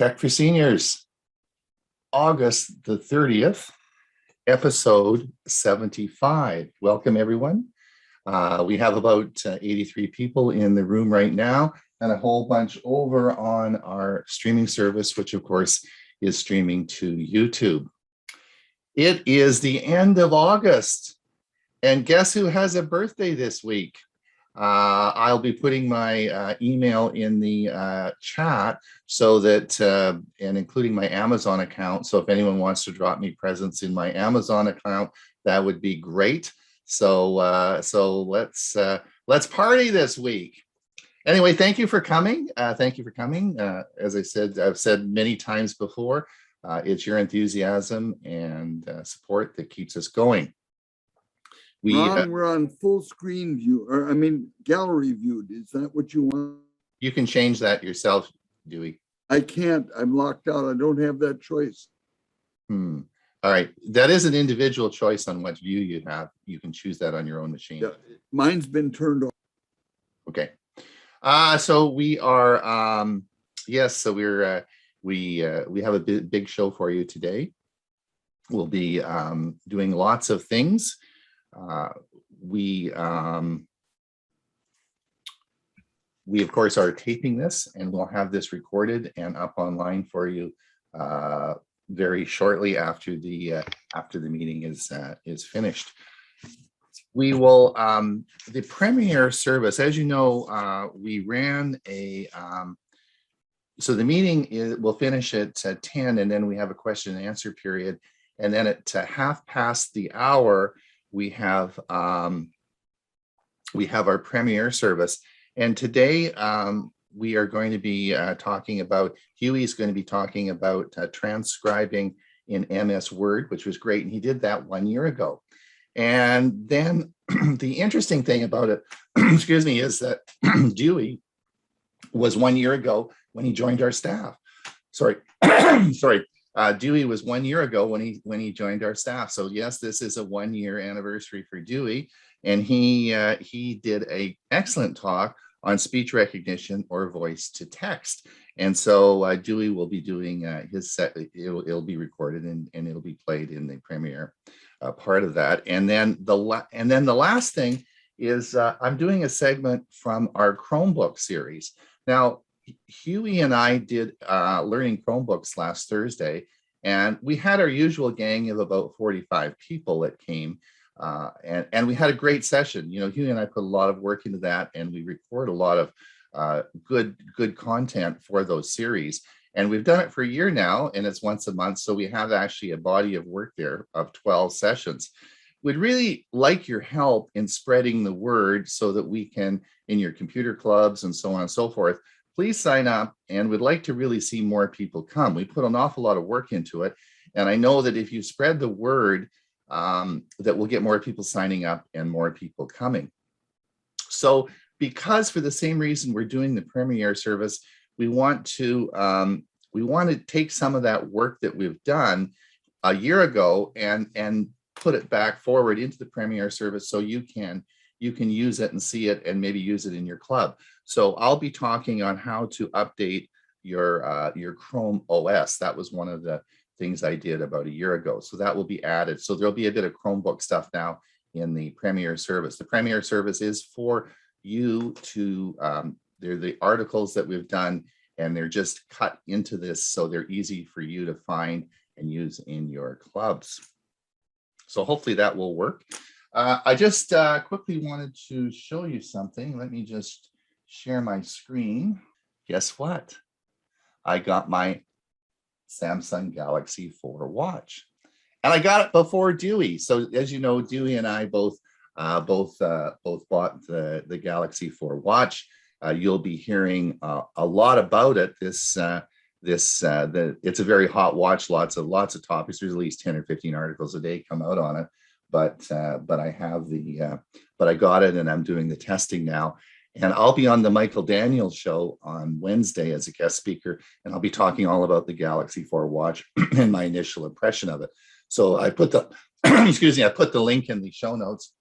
Tech for Seniors, August the 30th, episode 75. Welcome, everyone. We have about 83 people in the room right now and a whole bunch over on our streaming service, which, of course, is streaming to YouTube. It is the end of August, and guess who has a birthday this week? I'll be putting my email in the chat so that, and including my Amazon account. So if anyone wants to drop me presents in my Amazon account, that would be great. So let's party this week. Anyway, thank you for coming. Thank you for coming. As I said, I've said many times before, it's your enthusiasm and support that keeps us going. Ron, we're on full screen view, or gallery viewed. Is that what you want? You can change that yourself, Dewey. I can't. I'm locked out. I don't have that choice. All right. That is an individual choice on what view you have. You can choose that on your own machine. Yeah, mine's been turned off. Okay. So we are, yes, so we're, we have a big show for you today. We'll be doing lots of things. We of course are taping this, and we'll have this recorded and up online for you very shortly after the meeting is finished. We will the premiere service, as you know, we ran a so the meeting will finish at 10, and then we have a question and answer period, and then at half past the hour we have our premiere service. And today we are going to be talking about, Hewie is going to be talking about transcribing in MS Word, which was great. And he did that 1 year ago. And then the interesting thing about it, excuse me, is that Dewey was 1 year ago when he joined our staff. Sorry, sorry. Dewey was 1 year ago when he joined our staff. So yes, this is a 1 year anniversary for Dewey, and he did an excellent talk on speech recognition or voice to text. And so Dewey will be doing his set. It'll be recorded and it'll be played in the premiere part of that. And then the last thing is I'm doing a segment from our Chromebook series. Now, Hewie and I did learning Chromebooks last Thursday, and we had our usual gang of about 45 people that came, and we had a great session. You know, Hewie and I put a lot of work into that, and we record a lot of good content for those series. And we've done it for a year now, and it's once a month, so we have actually a body of work there of 12 sessions. We'd really like your help in spreading the word so that we can, in your computer clubs and so on and so forth, please sign up, and we'd like to really see more people come. We put an awful lot of work into it, and I know that if you spread the word, that we'll get more people signing up and more people coming. So because for the same reason we're doing the premiere service, we want to take some of that work that we've done a year ago and put it back forward into the premiere service so you can use it and see it and maybe use it in your club. So I'll be talking on how to update your Chrome OS. That was one of the things I did about a year ago. So that will be added. So there'll be a bit of Chromebook stuff now in the premiere service. The premiere service is for you to, they're the articles that we've done, and they're just cut into this so they're easy for you to find and use in your clubs. So hopefully that will work. I just quickly wanted to show you something. Let me just share my screen. Guess what? I got my Samsung Galaxy 4 watch, and I got it before Dewey. So as you know, Dewey and I both bought the Galaxy 4 watch. You'll be hearing a lot about it. It's a very hot watch. Lots of topics. There's at least 10 or 15 articles a day come out on it. But I have but I got it, and I'm doing the testing now. And I'll be on the Michael Daniels show on Wednesday as a guest speaker, and I'll be talking all about the Galaxy 4 watch and my initial impression of it. So I put the excuse me, I put the link in the show notes,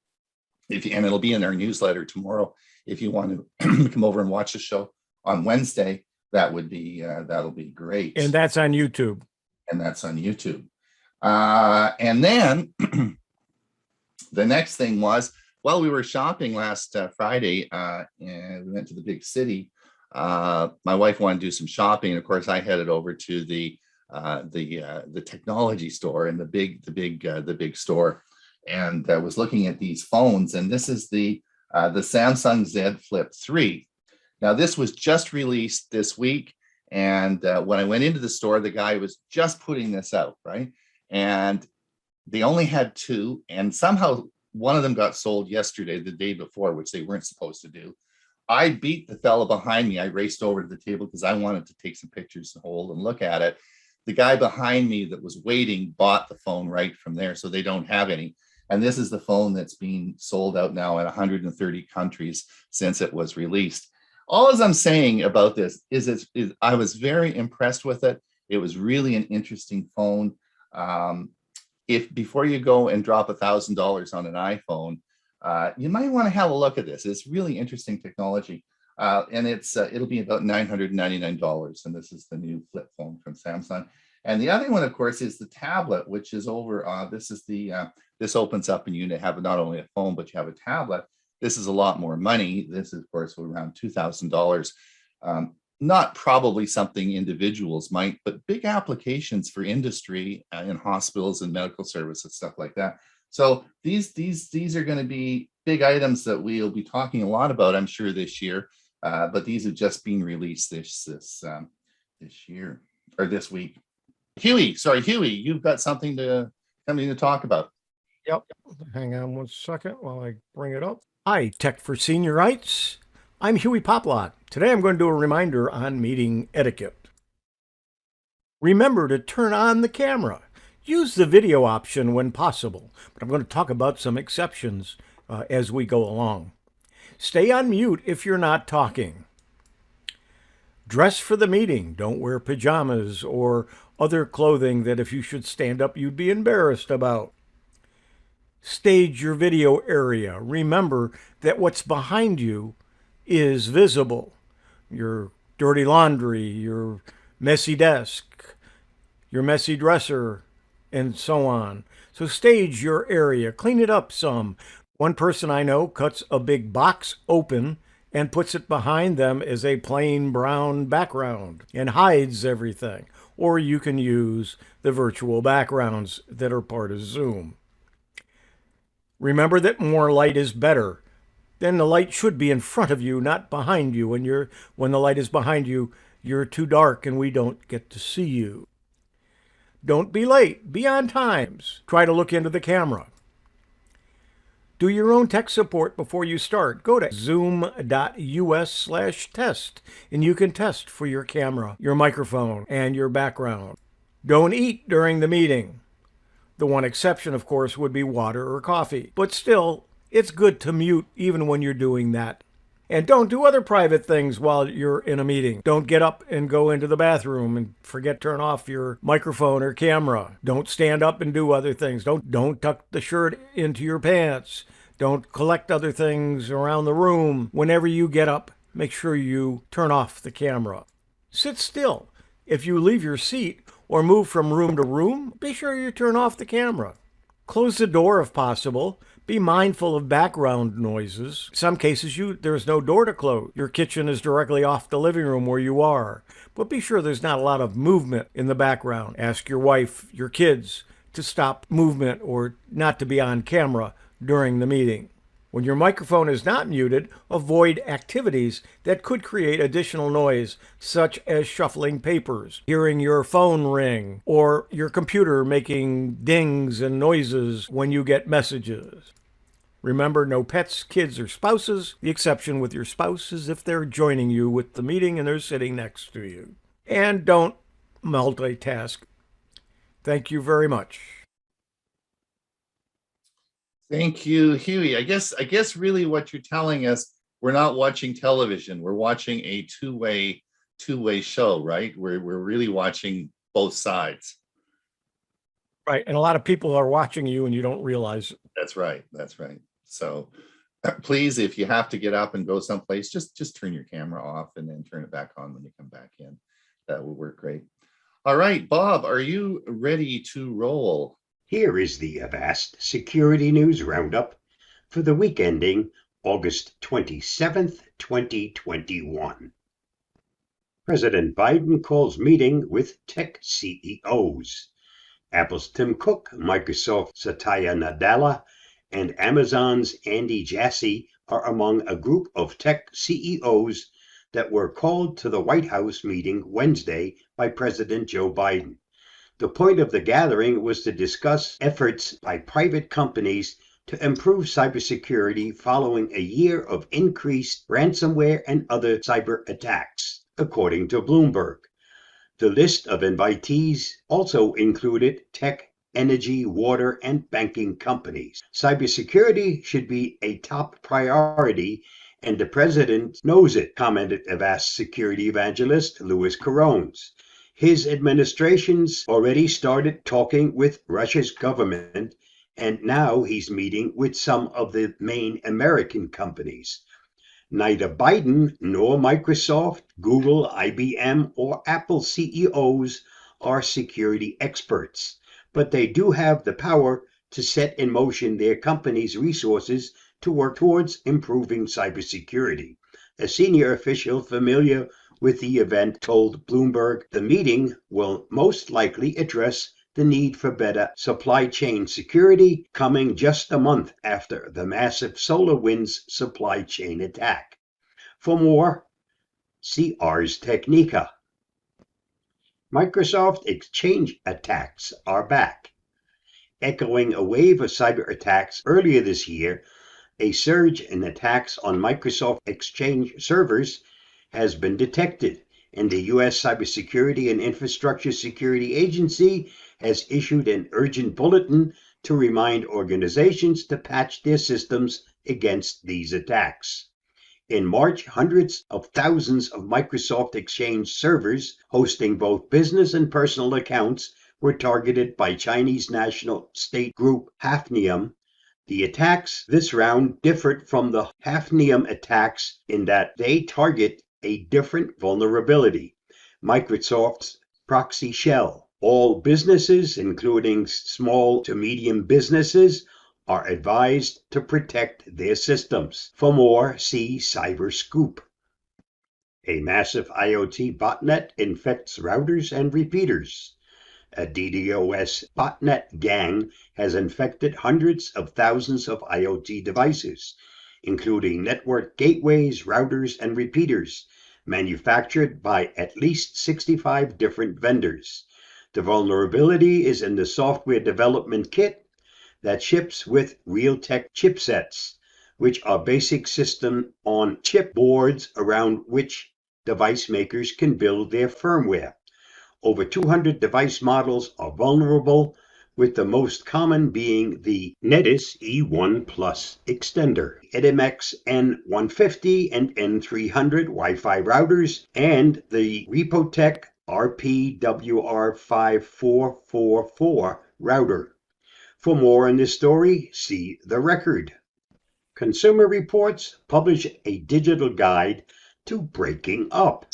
and it'll be in our newsletter tomorrow if you want to come over and watch the show on Wednesday. that'll be great. And that's on YouTube. And that's on YouTube. And then the next thing was, while we were shopping last Friday, and we went to the big city. My wife wanted to do some shopping, and of course, I headed over to the technology store and the big store, and I was looking at these phones. And this is the Samsung Z Flip 3. Now, this was just released this week, and when I went into the store, the guy was just putting this out, right? And they only had two, and somehow one of them got sold yesterday, the day before, which they weren't supposed to do. I beat the fella behind me. I raced over to the table because I wanted to take some pictures and hold and look at it. The guy behind me that was waiting bought the phone right from there, so they don't have any. And this is the phone that's being sold out now in 130 countries since it was released. All as I'm saying about this is I was very impressed with it. It was really an interesting phone. If before you go and drop $1,000 on an iPhone, you might want to have a look at this. It's really interesting technology, and it'll be about $999. And this is the new flip phone from Samsung. And the other one, of course, is the tablet, which is over. This opens up and you have not only a phone, but you have a tablet. This is a lot more money. This is, of course, around $2,000. Not probably something individuals might, but big applications for industry in hospitals and medical services, stuff like that. So these are going to be big items that we'll be talking a lot about, I'm sure, this year. But these have just been released this year or this week. Hewie, you've got something to talk about. Yep. Hang on one second while I bring it up. Hi, Tech for Seniorites. I'm Hewie Poplock. Today I'm going to do a reminder on meeting etiquette. Remember to turn on the camera. Use the video option when possible, but I'm going to talk about some exceptions as we go along. Stay on mute if you're not talking. Dress for the meeting. Don't wear pajamas or other clothing that if you should stand up you'd be embarrassed about. Stage your video area. Remember that what's behind you is visible. Your dirty laundry, your messy desk, your messy dresser, and so on. So stage your area, clean it up some. One person I know cuts a big box open and puts it behind them as a plain brown background and hides everything. Or you can use the virtual backgrounds that are part of Zoom. Remember that more light is better. Then the light should be in front of you, not behind you. When the light is behind you, you're too dark and we don't get to see you. Don't be late. Be on times. Try to look into the camera. Do your own tech support before you start. Go to zoom.us/test and you can test for your camera, your microphone, and your background. Don't eat during the meeting. The one exception, of course, would be water or coffee. But still, it's good to mute even when you're doing that. And don't do other private things while you're in a meeting. Don't get up and go into the bathroom and forget to turn off your microphone or camera. Don't stand up and do other things. Don't tuck the shirt into your pants. Don't collect other things around the room. Whenever you get up, make sure you turn off the camera. Sit still. If you leave your seat or move from room to room, be sure you turn off the camera. Close the door if possible. Be mindful of background noises. In some cases, there's no door to close. Your kitchen is directly off the living room where you are. But be sure there's not a lot of movement in the background. Ask your wife, your kids, to stop movement or not to be on camera during the meeting. When your microphone is not muted, avoid activities that could create additional noise, such as shuffling papers, hearing your phone ring, or your computer making dings and noises when you get messages. Remember, no pets, kids, or spouses. The exception with your spouse is if they're joining you with the meeting and they're sitting next to you. And don't multitask. Thank you very much. Thank you, Hewie. I guess really what you're telling us, we're not watching television. We're watching a two-way show, right? We're really watching both sides. Right. And a lot of people are watching you and you don't realize it. That's right. So please, if you have to get up and go someplace, just turn your camera off and then turn it back on when you come back in. That would work great. All right, Bob, are you ready to roll? Here is the Avast Security News Roundup for the week ending August 27th, 2021. President Biden calls meeting with tech CEOs. Apple's Tim Cook, Microsoft's Satya Nadella, and Amazon's Andy Jassy are among a group of tech CEOs that were called to the White House meeting Wednesday by President Joe Biden. The point of the gathering was to discuss efforts by private companies to improve cybersecurity following a year of increased ransomware and other cyber attacks, according to Bloomberg. The list of invitees also included tech, energy, water, and banking companies. Cybersecurity should be a top priority, and the president knows it, commented Avast security evangelist Louis Carones. His administration's already started talking with Russia's government, and now he's meeting with some of the main American companies. Neither Biden nor Microsoft, Google, IBM, or Apple CEOs are security experts, but they do have the power to set in motion their company's resources to work towards improving cybersecurity. A senior official familiar with the event told Bloomberg the meeting will most likely address the need for better supply chain security, coming just a month after the massive SolarWinds supply chain attack. For more, see Ars Technica. Microsoft Exchange attacks are back. Echoing a wave of cyber attacks earlier this year, a surge in attacks on Microsoft Exchange servers has been detected, and the U.S. Cybersecurity and Infrastructure Security Agency has issued an urgent bulletin to remind organizations to patch their systems against these attacks. In March, hundreds of thousands of Microsoft Exchange servers hosting both business and personal accounts were targeted by Chinese national state group Hafnium. The attacks this round differed from the Hafnium attacks in that they target a different vulnerability, Microsoft's proxy shell. All businesses, including small to medium businesses, are advised to protect their systems. For more, see Cyber Scoop. A massive IoT botnet infects routers and repeaters. A DDoS botnet gang has infected hundreds of thousands of IoT devices, including network gateways, routers, and repeaters, manufactured by at least 65 different vendors. The vulnerability is in the software development kit that ships with Realtek chipsets, which are basic system-on-chip boards around which device makers can build their firmware. Over 200 device models are vulnerable, with the most common being the Netis E1 Plus extender, Edimex N150 and N300 Wi-Fi routers, and the Repotech RPWR5444 router. For more on this story, see The Record. Consumer Reports publish a digital guide to breaking up.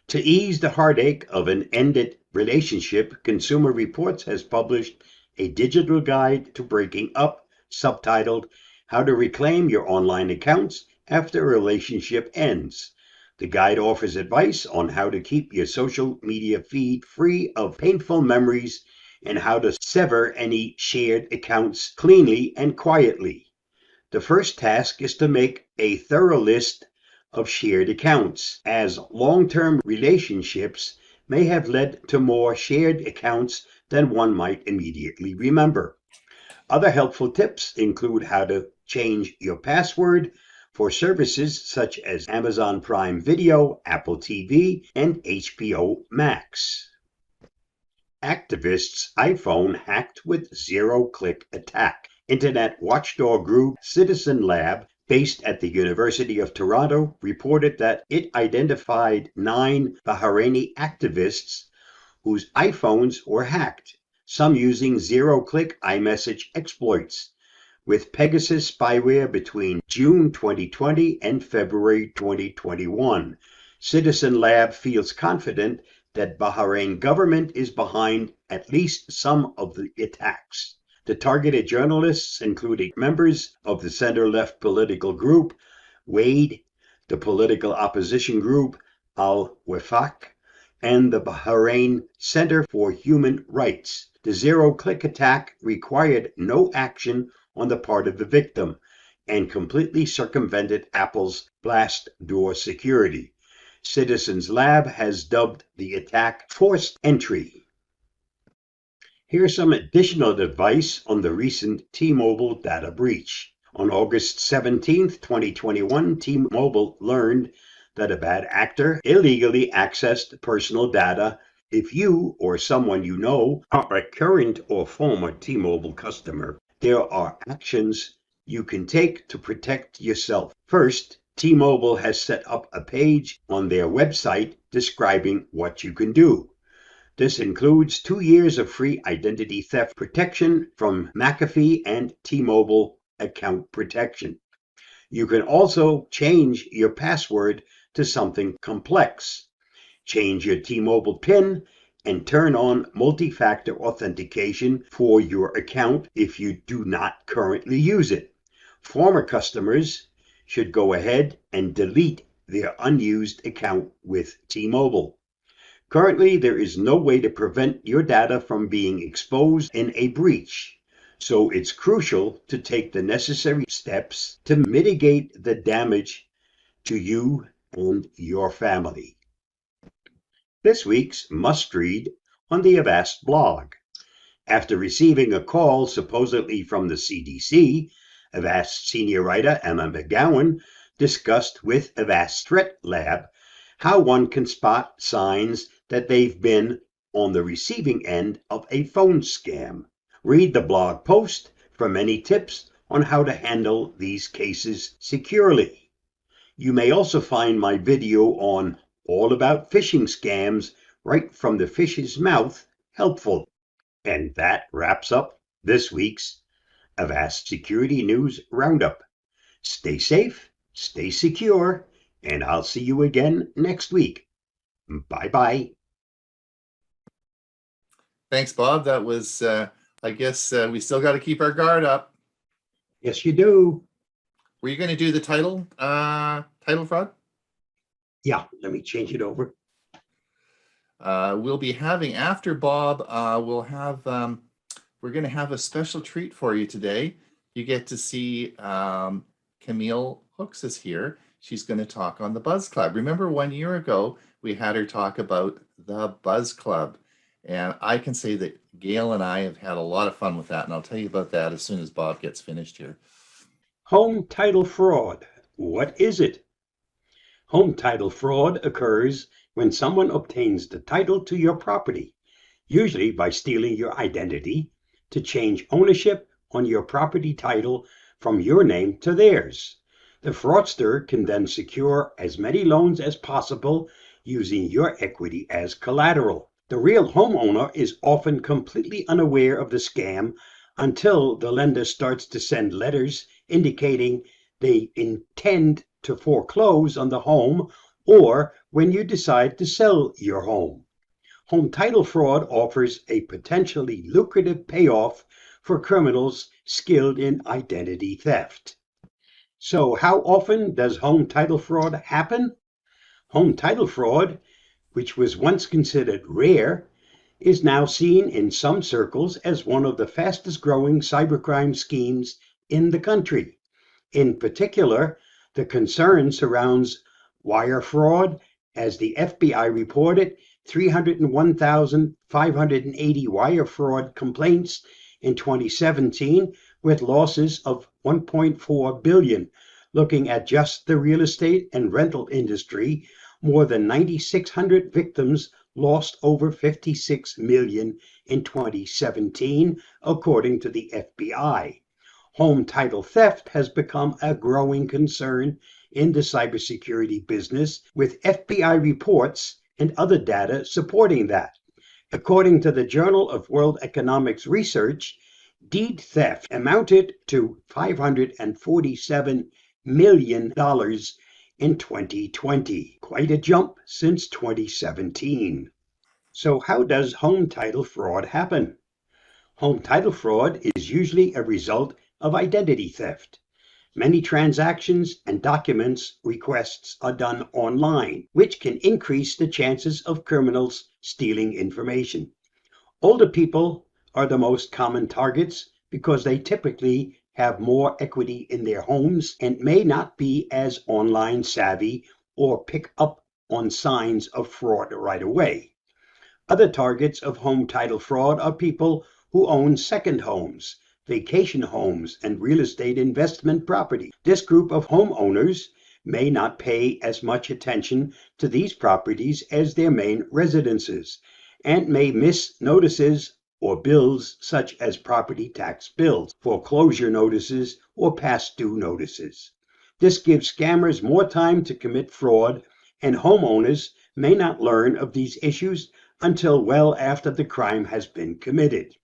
To ease the heartache of an ended relationship, Consumer Reports has published a digital guide to breaking up, subtitled How to Reclaim Your Online Accounts After a Relationship Ends. The guide offers advice on how to keep your social media feed free of painful memories and how to sever any shared accounts cleanly and quietly. The first task is to make a thorough list of shared accounts, as long-term relationships may have led to more shared accounts than one might immediately remember. Other helpful tips include how to change your password for services such as Amazon Prime Video, Apple TV, and HBO Max. Activists' iPhone hacked with zero-click attack. Internet watchdog group Citizen Lab, based at the University of Toronto, reported that it identified 9 Bahraini activists whose iPhones were hacked, some using zero-click iMessage exploits, with Pegasus spyware between June 2020 and February 2021. Citizen Lab feels confident that Bahrain government is behind at least some of the attacks. The targeted journalists, including members of the center-left political group Wade, the political opposition group Al-Wefaq, and the Bahrain Center for Human Rights. The zero-click attack required no action on the part of the victim and completely circumvented Apple's blast door security. Citizens Lab has dubbed the attack forced entry. Here's some additional advice on the recent T-Mobile data breach. On August 17, 2021, T-Mobile learned that a bad actor illegally accessed personal data. If you or someone you know are a current or former T-Mobile customer, there are actions you can take to protect yourself. First, T-Mobile has set up a page on their website describing what you can do. This includes 2 years of free identity theft protection from McAfee and T-Mobile account protection. You can also change your password to something complex. Change your T-Mobile PIN and turn on multi-factor authentication for your account if you do not currently use it. Former customers should go ahead and delete their unused account with T-Mobile. Currently, there is no way to prevent your data from being exposed in a breach, so it's crucial to take the necessary steps to mitigate the damage to you and your family. This week's must-read on the Avast blog. After receiving a call supposedly from the CDC, Avast senior writer Emma McGowan discussed with Avast Threat Lab how one can spot signs that they've been on the receiving end of a phone scam. Read the blog post for many tips on how to handle these cases securely. You may also find my video on all about phishing scams right from the fish's mouth helpful. And that wraps up this week's Avast Security News Roundup. Stay safe, stay secure, and I'll see you again next week. Bye-bye. Thanks, Bob. That was, I guess we still got to keep our guard up. Yes, you do. Were you going to do the title fraud? Yeah, let me change it over. We'll be having, after Bob, we're going to have a special treat for you today. You get to see Camille Hooks is here. She's going to talk on the Buzz Club. Remember 1 year ago, we had her talk about the Buzz Club. And I can say that Gail and I have had a lot of fun with that. And I'll tell you about that as soon as Bob gets finished here. Home title fraud. What is it? Home title fraud occurs when someone obtains the title to your property, usually by stealing your identity, to change ownership on your property title from your name to theirs. The fraudster can then secure as many loans as possible using your equity as collateral. The real homeowner is often completely unaware of the scam until the lender starts to send letters indicating they intend to foreclose on the home or when you decide to sell your home. Home title fraud offers a potentially lucrative payoff for criminals skilled in identity theft. So how often does home title fraud happen? Home title fraud, which was once considered rare, is now seen in some circles as one of the fastest growing cybercrime schemes in the country. In particular, the concern surrounds wire fraud, as the FBI reported 301,580 wire fraud complaints in 2017 with losses of $1.4 billion. Looking at just the real estate and rental industry, more than 9,600 victims lost over $56 million in 2017, according to the FBI. Home title theft has become a growing concern in the cybersecurity business, with FBI reports and other data supporting that. According to the Journal of World Economics Research, deed theft amounted to $547 million in 2020, quite a jump since 2017. So how does home title fraud happen? Home title fraud is usually a result of identity theft. Many transactions and documents requests are done online, which can increase the chances of criminals stealing information. Older people are the most common targets because they typically have more equity in their homes and may not be as online savvy or pick up on signs of fraud right away. Other targets of home title fraud are people who own second homes, vacation homes, and real estate investment property. This group of homeowners may not pay as much attention to these properties as their main residences and may miss notices or bills such as property tax bills, foreclosure notices, or past due notices. This gives scammers more time to commit fraud, and homeowners may not learn of these issues until well after the crime has been committed.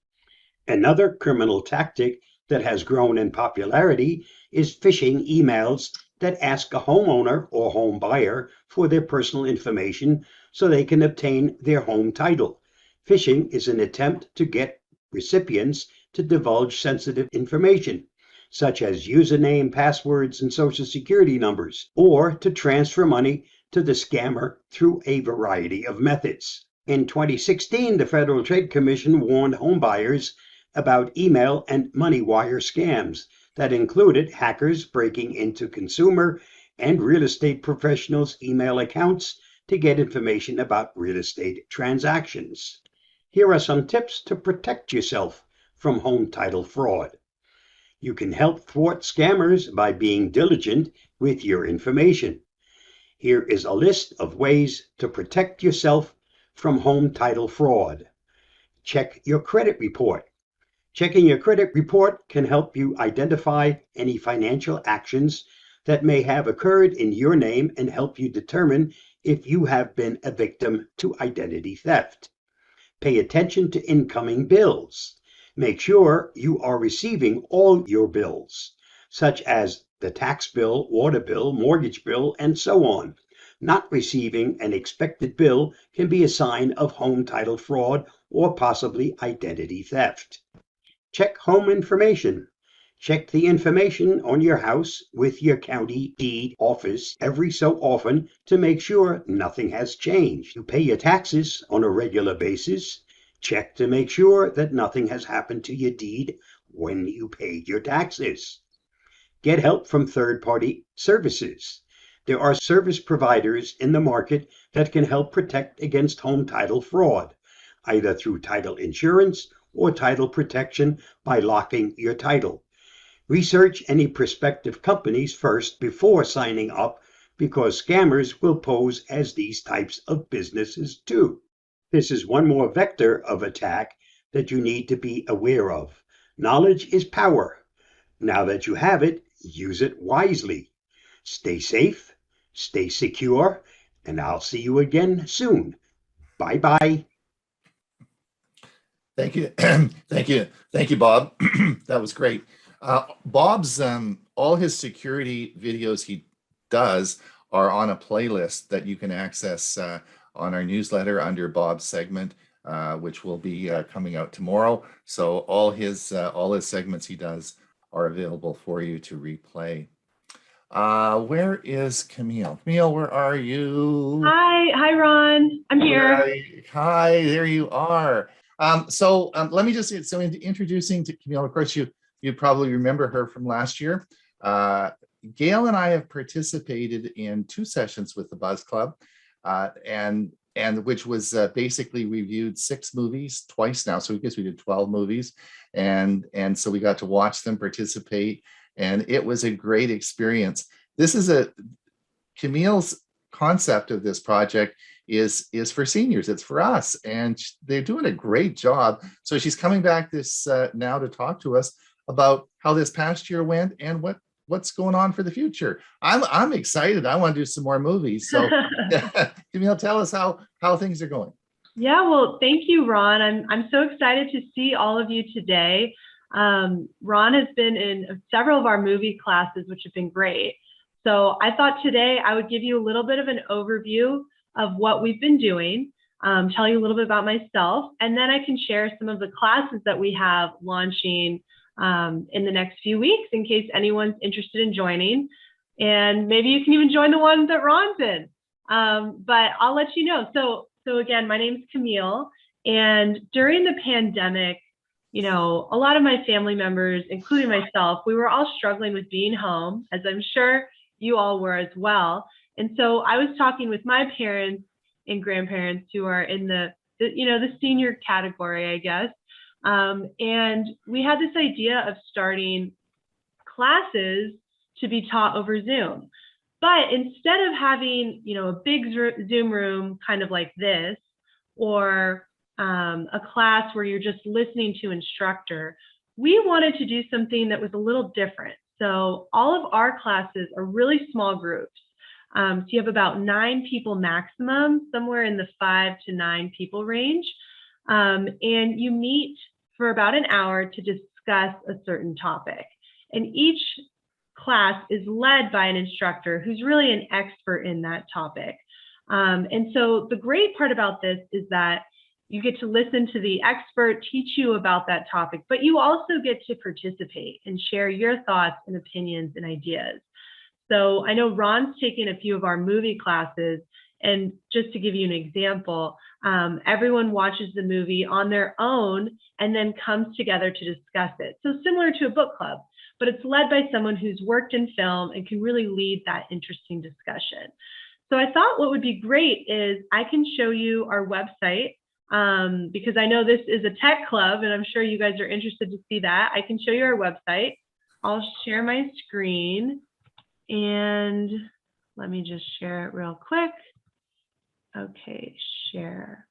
Another criminal tactic that has grown in popularity is phishing emails that ask a homeowner or home buyer for their personal information so they can obtain their home title. Phishing is an attempt to get recipients to divulge sensitive information, such as username, passwords, and social security numbers, or to transfer money to the scammer through a variety of methods. In 2016, the Federal Trade Commission warned homebuyers about email and money wire scams that included hackers breaking into consumer and real estate professionals' email accounts to get information about real estate transactions. Here are some tips to protect yourself from home title fraud. You can help thwart scammers by being diligent with your information. Here is a list of ways to protect yourself from home title fraud. Check your credit report. Checking your credit report can help you identify any financial actions that may have occurred in your name and help you determine if you have been a victim to identity theft. Pay attention to incoming bills. Make sure you are receiving all your bills, such as the tax bill, water bill, mortgage bill, and so on. Not receiving an expected bill can be a sign of home title fraud or possibly identity theft. Check home information. Check the information on your house with your county deed office every so often to make sure nothing has changed. You pay your taxes on a regular basis. Check to make sure that nothing has happened to your deed when you paid your taxes. Get help from third-party services. There are service providers in the market that can help protect against home title fraud, either through title insurance or title protection by locking your title. Research any prospective companies first before signing up because scammers will pose as these types of businesses too. This is one more vector of attack that you need to be aware of. Knowledge is power. Now that you have it, use it wisely. Stay safe, stay secure, and I'll see you again soon. Bye-bye. Thank you. Thank you, Bob. That was great. Bob's all his security videos he does are on a playlist that you can access on our newsletter under Bob's segment, which will be coming out tomorrow. So all his segments he does are available for you to replay. Where is Camille? Camille, where are you? Hi, Ron. I'm here. Hi, there you are. Let me just say, so introducing to Camille, of course, you probably remember her from last year. Gail and I have participated in 2 sessions with the Buzz Club, and which was basically reviewed 6 movies twice now. So I guess we did 12 movies, and so we got to watch them, participate, and it was a great experience. This is Camille's concept of this project is for seniors. It's for us, and they're doing a great job. So she's coming back this now to talk to us about how this past year went and what's going on for the future. I'm excited. I want to do some more movies. So Camille, tell us how things are going. Yeah, well, thank you, Ron. I'm so excited to see all of you today. Ron has been in several of our movie classes, which have been great. So I thought today I would give you a little bit of an overview of what we've been doing. tell you a little bit about myself, and then I can share some of the classes that we have launching in the next few weeks in case anyone's interested in joining. And maybe you can even join the one that Ron's in. But I'll let you know. So again, my name's Camille. And during the pandemic, you know, a lot of my family members, including myself, we were all struggling with being home, as I'm sure you all were as well. And so I was talking with my parents and grandparents who are in the senior category, I guess. And we had this idea of starting classes to be taught over Zoom. But instead of having, you know, a big Zoom room kind of like this, or a class where you're just listening to instructor, we wanted to do something that was a little different. So all of our classes are really small groups. So you have about 9 people maximum, somewhere in the 5 to 9 people range. And you meet for about an hour to discuss a certain topic. And each class is led by an instructor who's really an expert in that topic. And so the great part about this is that you get to listen to the expert teach you about that topic, but you also get to participate and share your thoughts and opinions and ideas. So I know Ron's taken a few of our movie classes, and just to give you an example, everyone watches the movie on their own and then comes together to discuss it. So similar to a book club, but it's led by someone who's worked in film and can really lead that interesting discussion. So I thought what would be great is I can show you our website, because I know this is a tech club and I'm sure you guys are interested to see that. I can show you our website. I'll share my screen and let me just share it real quick. Okay, share.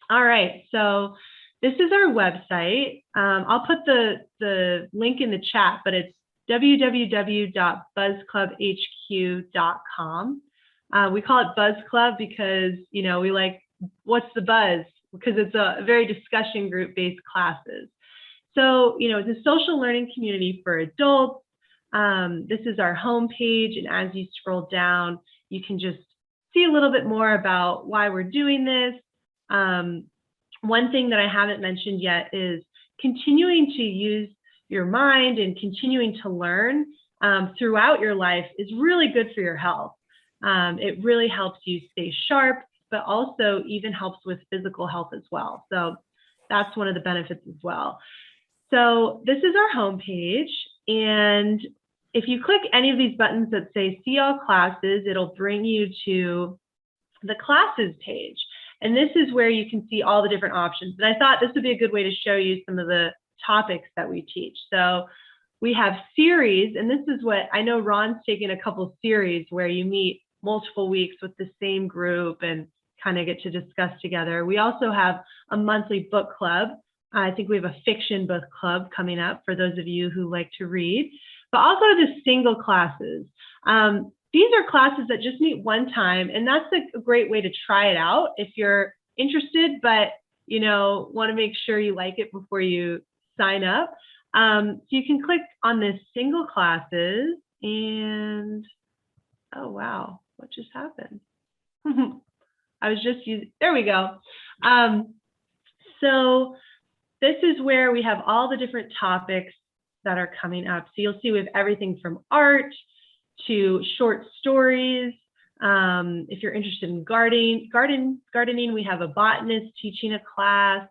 All right, so this is our website. I'll put the link in the chat, but it's www.buzzclubhq.com. We call it Buzz Club because, you know, we like, what's the buzz? Because it's a very discussion group based classes. So, you know, it's a social learning community for adults. This is our homepage. And as you scroll down, you can just see a little bit more about why we're doing this. One thing that I haven't mentioned yet is continuing to use your mind and continuing to learn throughout your life is really good for your health. It really helps you stay sharp, but also even helps with physical health as well. So that's one of the benefits as well. So this is our homepage. And if you click any of these buttons that say see all classes, it'll bring you to the classes page. And this is where you can see all the different options. And I thought this would be a good way to show you some of the topics that we teach. So we have series, and this is what I know Ron's taken a couple series where you meet multiple weeks with the same group and kind of get to discuss together. We also have a monthly book club. I think we have a fiction book club coming up for those of you who like to read, but also the single classes. These are classes that just meet one time, and that's a great way to try it out if you're interested, but you know, want to make sure you like it before you sign up. So you can click on this single classes and, oh wow, what just happened? I was just using, there we go. So this is where we have all the different topics that are coming up. So you'll see we have everything from art to short stories. If you're interested in gardening, we have a botanist teaching a class,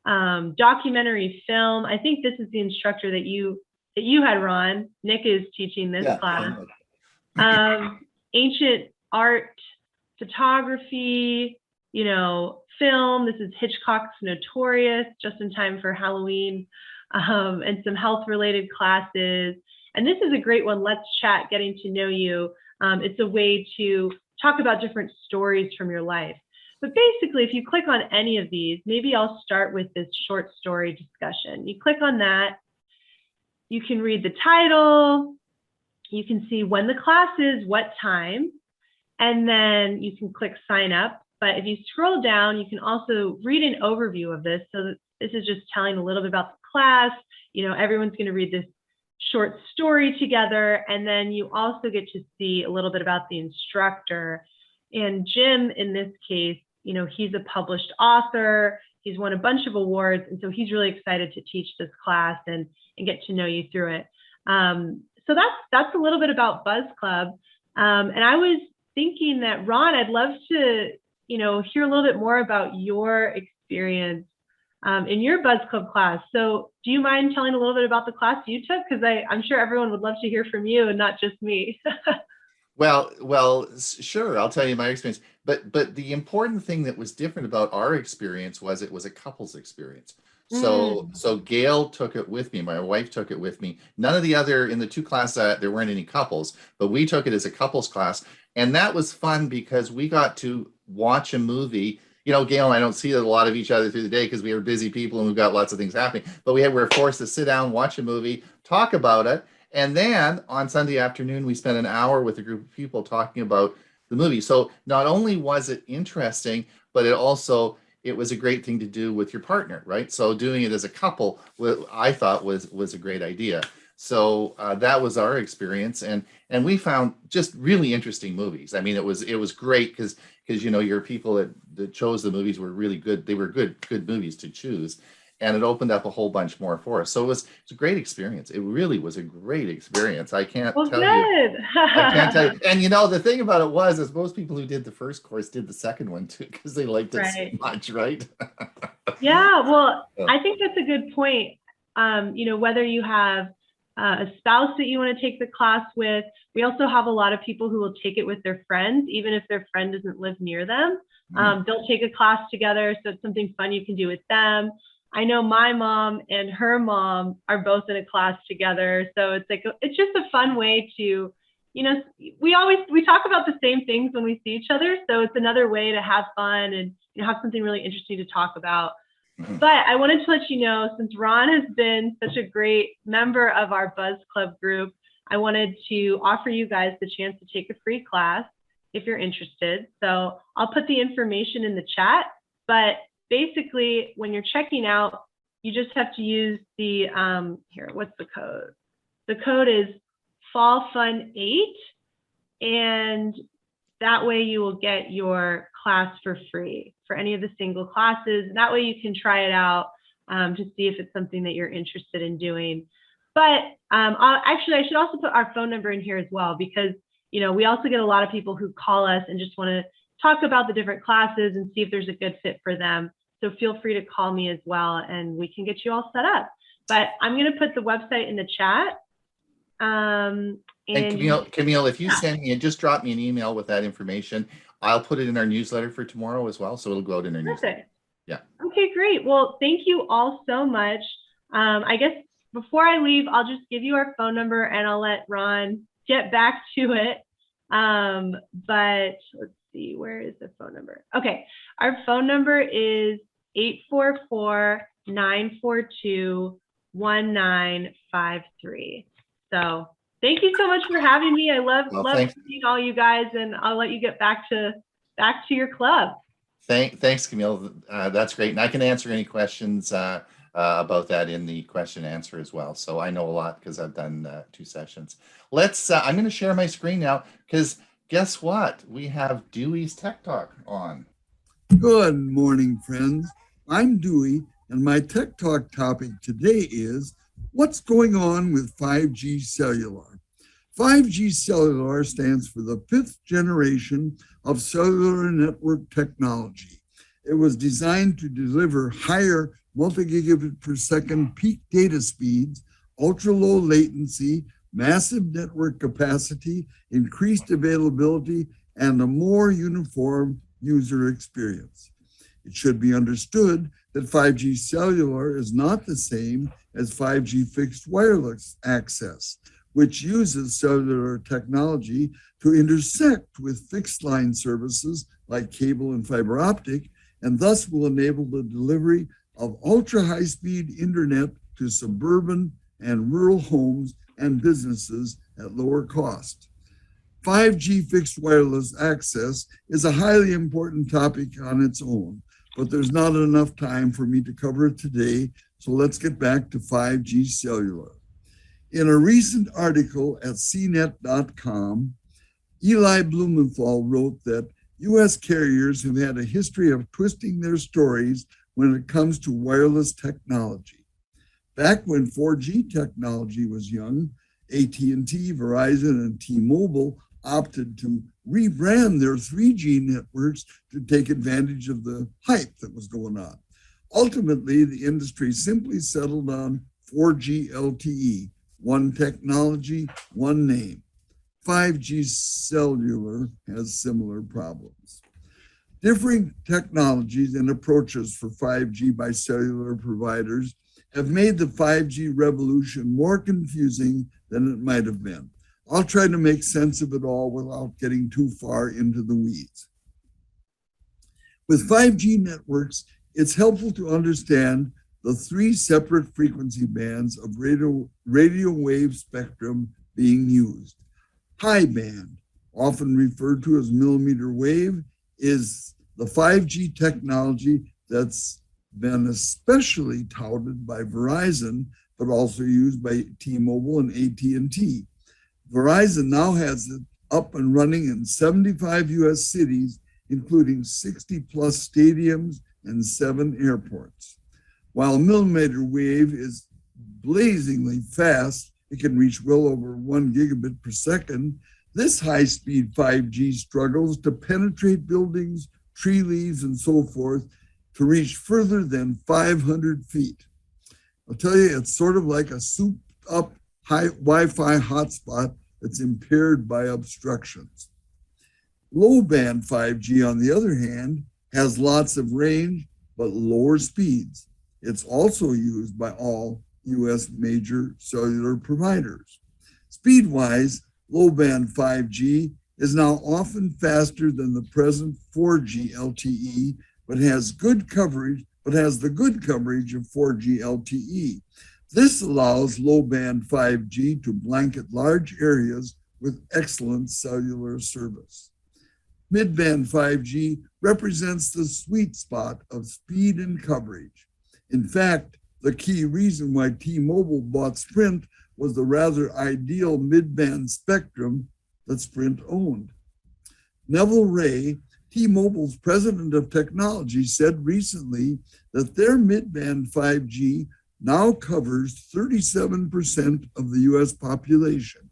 documentary film. I think this is the instructor that you had, Ron. Nick is teaching this class. Ancient art, photography, you know, film. This is Hitchcock's Notorious, just in time for Halloween, and some health related classes. And this is a great one, Let's Chat, Getting to Know You. It's a way to talk about different stories from your life. But basically, if you click on any of these, maybe I'll start with this short story discussion. You click on that, you can read the title, you can see when the class is, what time, and then you can click sign up. But if you scroll down, you can also read an overview of this. So this is just telling a little bit about the class. You know, everyone's going to read this short story together, and then you also get to see a little bit about the instructor. And Jim, in this case, he's a published author. He's won a bunch of awards. And so he's really excited to teach this class and get to know you through it. So that's a little bit about Buzz Club. And I was thinking that, Ron, I'd love to, hear a little bit more about your experience in your Buzz Club class. So do you mind telling a little bit about the class you took? Because I'm sure everyone would love to hear from you and not just me. Well, sure. I'll tell you my experience. But the important thing that was different about our experience was it was a couple's experience. So Gail took it with me. My wife took it with me. None of the other, in the two classes, there weren't any couples, but we took it as a couples class. And that was fun because we got to watch a movie. Gail and I don't see a lot of each other through the day because we are busy people and we've got lots of things happening. But we were forced to sit down, watch a movie, talk about it. And then on Sunday afternoon, we spent an hour with a group of people talking about the movie. So not only was it interesting, but it was a great thing to do with your partner, right? So doing it as a couple, I thought was a great idea. So that was our experience, and we found just really interesting movies. I mean, it was great because your people that chose the movies were really good. They were good movies to choose, and it opened up a whole bunch more for us. So it was a great experience. It really was a great experience. I can't tell you. I can't tell you. And the thing about it is most people who did the first course did the second one too because they liked it so much, right? Yeah, well, I think that's a good point. Whether you have a spouse that you want to take the class with, we also have a lot of people who will take it with their friends, even if their friend doesn't live near them. They'll take a class together, so it's something fun you can do with them. I know my mom and her mom are both in a class together, so it's just a fun way to, we talk about the same things when we see each other, so it's another way to have fun and have something really interesting to talk about. But I wanted to let you know, since Ron has been such a great member of our Buzz Club group, I wanted to offer you guys the chance to take a free class if you're interested. So I'll put the information in the chat, but basically when you're checking out, you just have to use the, what's the code? The code is FALLFUN8, and that way you will get your class for free for any of the single classes. And that way you can try it out to see if it's something that you're interested in doing. But I should also put our phone number in here as well, because we also get a lot of people who call us and just want to talk about the different classes and see if there's a good fit for them. So feel free to call me as well, and we can get you all set up. But I'm going to put the website in the chat. And Camille, if you send me and just drop me an email with that information, I'll put it in our newsletter for tomorrow as well. So it'll go out in our newsletter. Yeah. Okay, great. Well, thank you all so much. I guess before I leave, I'll just give you our phone number and I'll let Ron get back to it. But let's see, where is the phone number? Okay, our phone number is 844-942-1953. So thank you so much for having me. I love seeing all you guys, and I'll let you get back to your club. Thanks, Camille. That's great. And I can answer any questions about that in the question and answer as well. So I know a lot because I've done 2 sessions. I'm going to share my screen now because guess what? We have Dewey's Tech Talk on. Good morning, friends. I'm Dewey, and my Tech Talk topic today is what's going on with 5G cellular. 5G cellular stands for the 5th generation of cellular network technology. It was designed to deliver higher multi-gigabit per second peak data speeds, ultra-low latency, massive network capacity, increased availability, and a more uniform user experience. It should be understood that 5G cellular is not the same as 5G fixed wireless access, which uses cellular technology to intersect with fixed line services like cable and fiber optic, and thus will enable the delivery of ultra high-speed internet to suburban and rural homes and businesses at lower cost. 5G fixed wireless access is a highly important topic on its own, but there's not enough time for me to cover it today, so let's get back to 5G cellular. In a recent article at cnet.com, Eli Blumenthal wrote that U.S. carriers have had a history of twisting their stories when it comes to wireless technology. Back when 4G technology was young, AT&T, Verizon, and T-Mobile opted to rebrand their 3G networks to take advantage of the hype that was going on. Ultimately, the industry simply settled on 4G LTE, one technology, one name. 5G cellular has similar problems. Differing technologies and approaches for 5G by cellular providers have made the 5G revolution more confusing than it might have been. I'll try to make sense of it all without getting too far into the weeds. With 5G networks, it's helpful to understand the three separate frequency bands of radio wave spectrum being used. High band, often referred to as millimeter wave, is the 5G technology that's been especially touted by Verizon, but also used by T-Mobile and AT&T. Verizon now has it up and running in 75 US cities, including 60 plus stadiums and 7 airports. While millimeter wave is blazingly fast, it can reach well over 1 gigabit per second. This high-speed 5G struggles to penetrate buildings, tree leaves, and so forth to reach further than 500 feet. I'll tell you, it's sort of like a souped-up Wi-Fi hotspot that's impaired by obstructions. Low-band 5G, on the other hand, has lots of range, but lower speeds. It's also used by all US major cellular providers. Speed-wise, low-band 5G is now often faster than the present 4G LTE, but has the good coverage of 4G LTE. This allows low-band 5G to blanket large areas with excellent cellular service. Mid-band 5G represents the sweet spot of speed and coverage. In fact, the key reason why T-Mobile bought Sprint was the rather ideal mid-band spectrum that Sprint owned. Neville Ray, T-Mobile's president of technology, said recently that their mid-band 5G now covers 37% of the US population.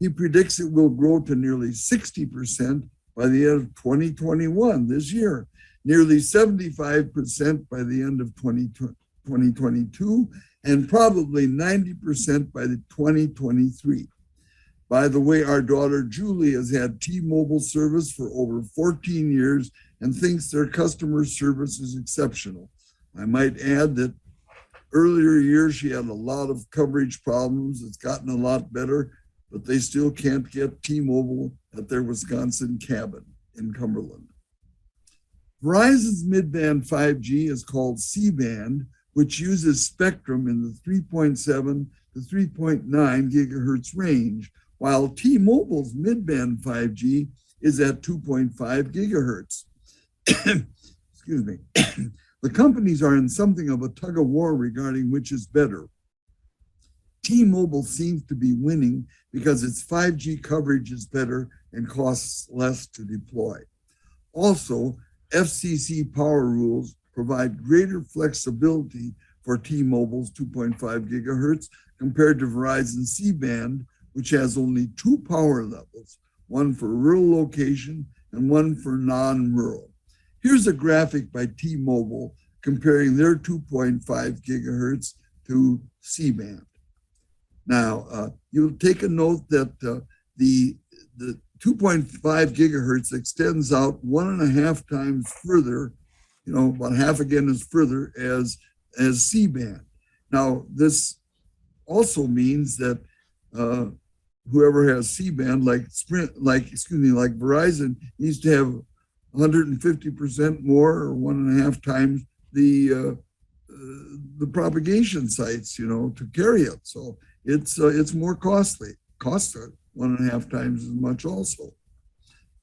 He predicts it will grow to nearly 60% by the end of 2021, this year, nearly 75% by the end of 2022, and probably 90% by the 2023. By the way, our daughter Julie has had T-Mobile service for over 14 years and thinks their customer service is exceptional. I might add that earlier years she had a lot of coverage problems. It's gotten a lot better, but they still can't get T-Mobile at their Wisconsin cabin in Cumberland. Verizon's mid-band 5G is called C-band, which uses spectrum in the 3.7 to 3.9 gigahertz range, while T-Mobile's mid-band 5G is at 2.5 gigahertz. Excuse me. The companies are in something of a tug of war regarding which is better. T-Mobile seems to be winning because its 5G coverage is better and costs less to deploy. Also, FCC power rules provide greater flexibility for T-Mobile's 2.5 gigahertz compared to Verizon C-band, which has only 2 power levels, one for rural location and one for non-rural. Here's a graphic by T-Mobile comparing their 2.5 gigahertz to C-band. Now, you'll take a note that the 2.5 gigahertz extends out 1.5 times further, about half again as further as C-band. Now, this also means that whoever has C-band, like Verizon, needs to have 150% more, or 1.5 times the propagation sites, to carry it. So it's more costly. Costs 1.5 times as much also.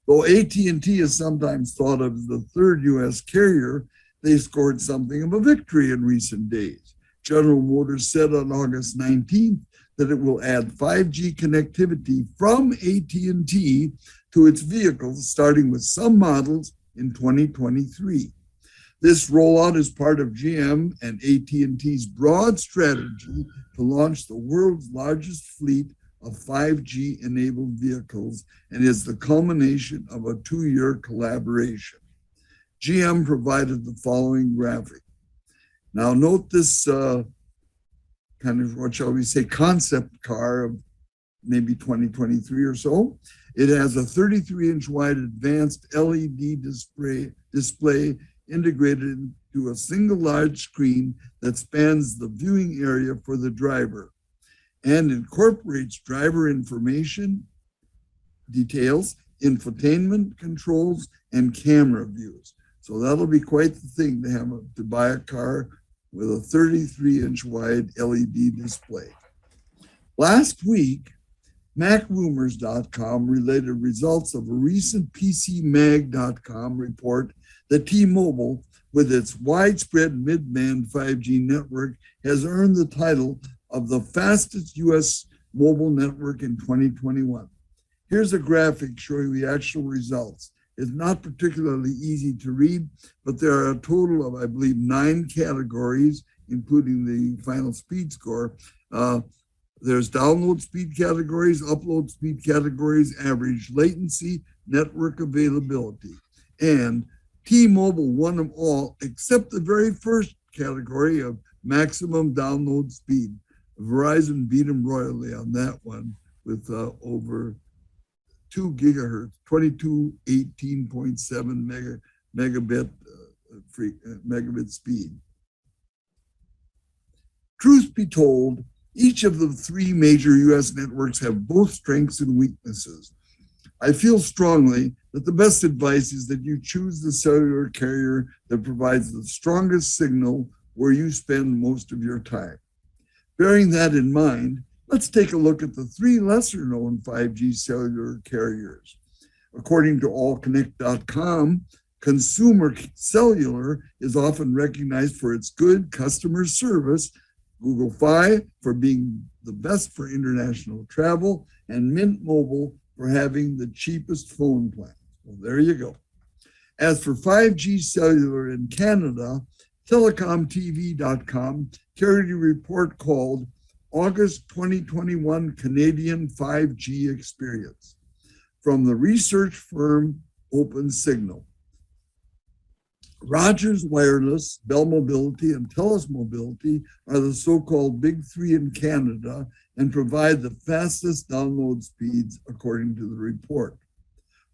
Though AT&T is sometimes thought of as the third US carrier, they scored something of a victory in recent days. General Motors said on August 19th that it will add 5G connectivity from AT&T to its vehicles, starting with some models in 2023. This rollout is part of GM and AT&T's broad strategy to launch the world's largest fleet of 5G-enabled vehicles and is the culmination of a 2-year collaboration. GM provided the following graphic. Now note this kind of, what shall we say, concept car of maybe 2023 or so. It has a 33-inch wide advanced LED display integrated into a single large screen that spans the viewing area for the driver and incorporates driver information, details, infotainment controls, and camera views. So that'll be quite the thing to buy a car with a 33-inch wide LED display. Last week, MacRumors.com related results of a recent PCMag.com report that T-Mobile, with its widespread mid-band 5G network, has earned the title of the fastest U.S. mobile network in 2021. Here's a graphic showing the actual results. It's not particularly easy to read, but there are a total of, I believe, 9 categories, including the final speed score. There's download speed categories, upload speed categories, average latency, network availability. And T-Mobile won them all except the very first category of maximum download speed. Verizon beat them royally on that one with over 2 gigahertz, 2218.7 megabit speed. Truth be told, each of the 3 major US networks have both strengths and weaknesses. I feel strongly that the best advice is that you choose the cellular carrier that provides the strongest signal where you spend most of your time. Bearing that in mind, let's take a look at the 3 lesser known 5G cellular carriers. According to allconnect.com, consumer cellular is often recognized for its good customer service, Google Fi for being the best for international travel, and Mint Mobile for having the cheapest phone plan. Well, there you go. As for 5G cellular in Canada, telecomtv.com carried a report called August 2021 Canadian 5G Experience from the research firm Open Signal. Rogers Wireless, Bell Mobility, and Telus Mobility are the so-called Big 3 in Canada and provide the fastest download speeds according to the report.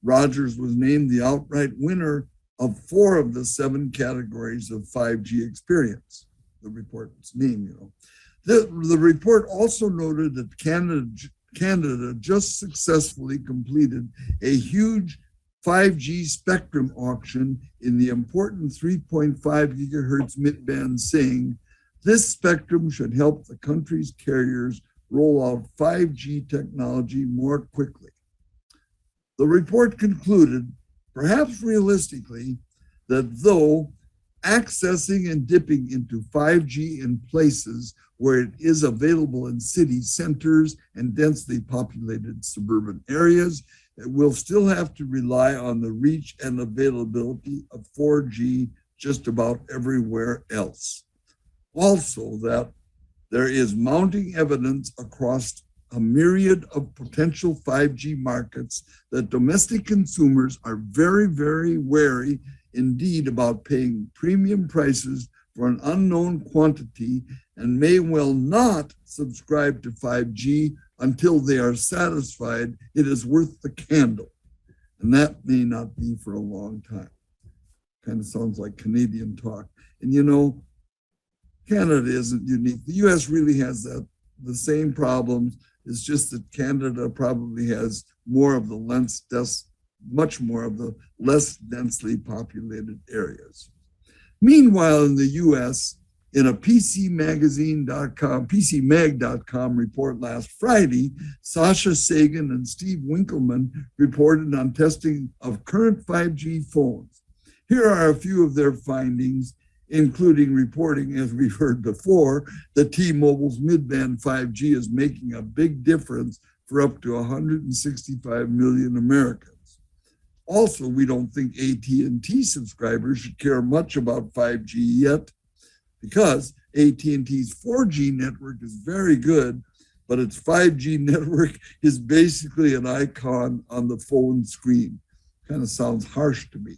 Rogers was named the outright winner of 4 of the 7 categories of 5G experience. The report's name, The report also noted that Canada just successfully completed a huge 5G spectrum auction in the important 3.5 gigahertz midband, saying this spectrum should help the country's carriers roll out 5G technology more quickly. The report concluded, perhaps realistically, that though accessing and dipping into 5G in places where it is available in city centers and densely populated suburban areas, it will still have to rely on the reach and availability of 4G just about everywhere else. Also, that there is mounting evidence across a myriad of potential 5G markets that domestic consumers are very, very wary indeed about paying premium prices for an unknown quantity and may well not subscribe to 5G until they are satisfied it is worth the candle. And that may not be for a long time. Kind of sounds like Canadian talk. And Canada isn't unique. The US really has the same problems. It's just that Canada probably has more of much more of the less densely populated areas. Meanwhile, in the US, in a PCMag.com report last Friday, Sasha Sagan and Steve Winkelman reported on testing of current 5G phones. Here are a few of their findings, including reporting, as we've heard before, that T-Mobile's mid-band 5G is making a big difference for up to 165 million Americans. Also, we don't think AT&T subscribers should care much about 5G yet, because AT&T's 4G network is very good, but its 5G network is basically an icon on the phone screen. Kind of sounds harsh to me.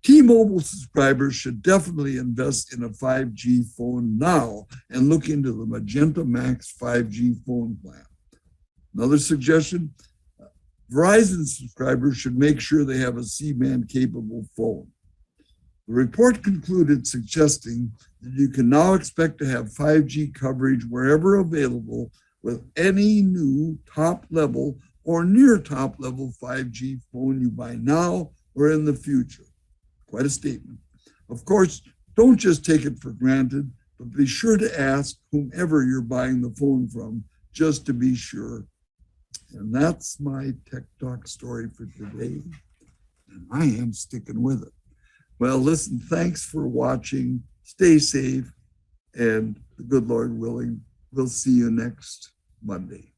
T-Mobile subscribers should definitely invest in a 5G phone now and look into the Magenta Max 5G phone plan. Another suggestion, Verizon subscribers should make sure they have a C-band capable phone. The report concluded suggesting that you can now expect to have 5G coverage wherever available with any new top-level or near top-level 5G phone you buy now or in the future. Quite a statement. Of course, don't just take it for granted, but be sure to ask whomever you're buying the phone from, just to be sure. And that's my Tech Talk story for today. And I am sticking with it. Well, listen, thanks for watching. Stay safe. And the good Lord willing, we'll see you next Monday.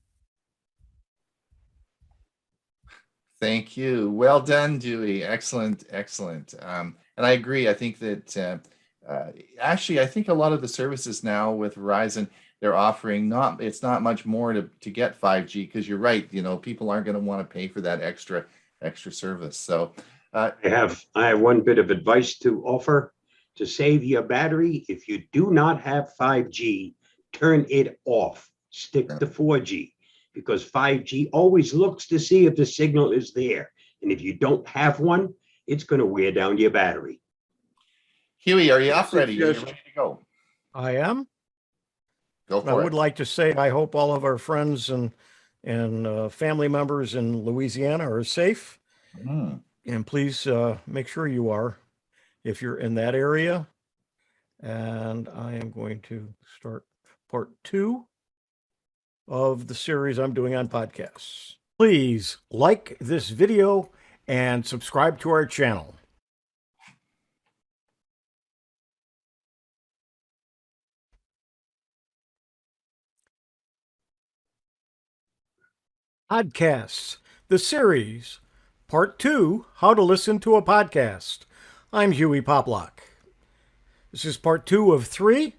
Thank you. Well done, Dewey. Excellent, excellent. And I agree. I think that actually, I think a lot of the services now with Verizon, they're offering it's not much more to get 5G, because you're right. People aren't going to want to pay for that extra service. So I have one bit of advice to offer to save your battery. If you do not have 5G, turn it off. Stick to 4G, because 5G always looks to see if the signal is there. And if you don't have one, it's going to wear down your battery. Hewie, are you up ready? Are you ready to go? I am. Go for it. I would like to say I hope all of our friends and family members in Louisiana are safe. And please make sure you are if you're in that area. And I am going to start part 2 of the series I'm doing on podcasts. Please like this video and subscribe to our channel. Podcasts, the series, part 2, how to listen to a podcast. I'm Hewie Poplock. This is part 2 of 3.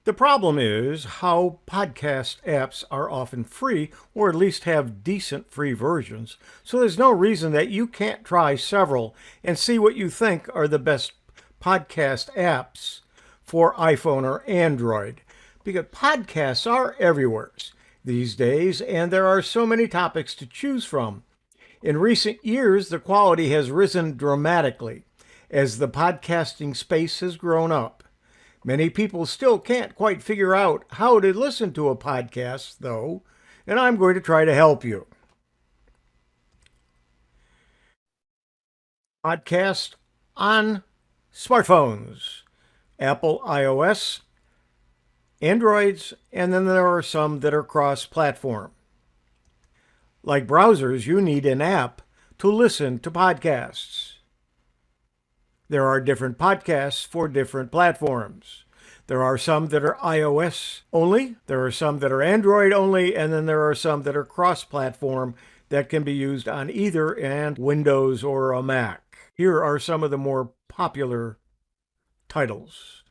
The problem is how podcast apps are often free, or at least have decent free versions, so there's no reason that you can't try several and see what you think are the best podcast apps for iPhone or Android, because podcasts are everywhere these days, and there are so many topics to choose from. In recent years, the quality has risen dramatically as the podcasting space has grown up. Many people still can't quite figure out how to listen to a podcast, though, and I'm going to try to help you. Podcast on smartphones, Apple iOS, Androids, and then there are some that are cross-platform. Like browsers, you need an app to listen to podcasts. There are different podcasts for different platforms. There are some that are iOS only, there are some that are Android only, and then there are some that are cross-platform that can be used on either and Windows or a Mac. Here are some of the more popular titles.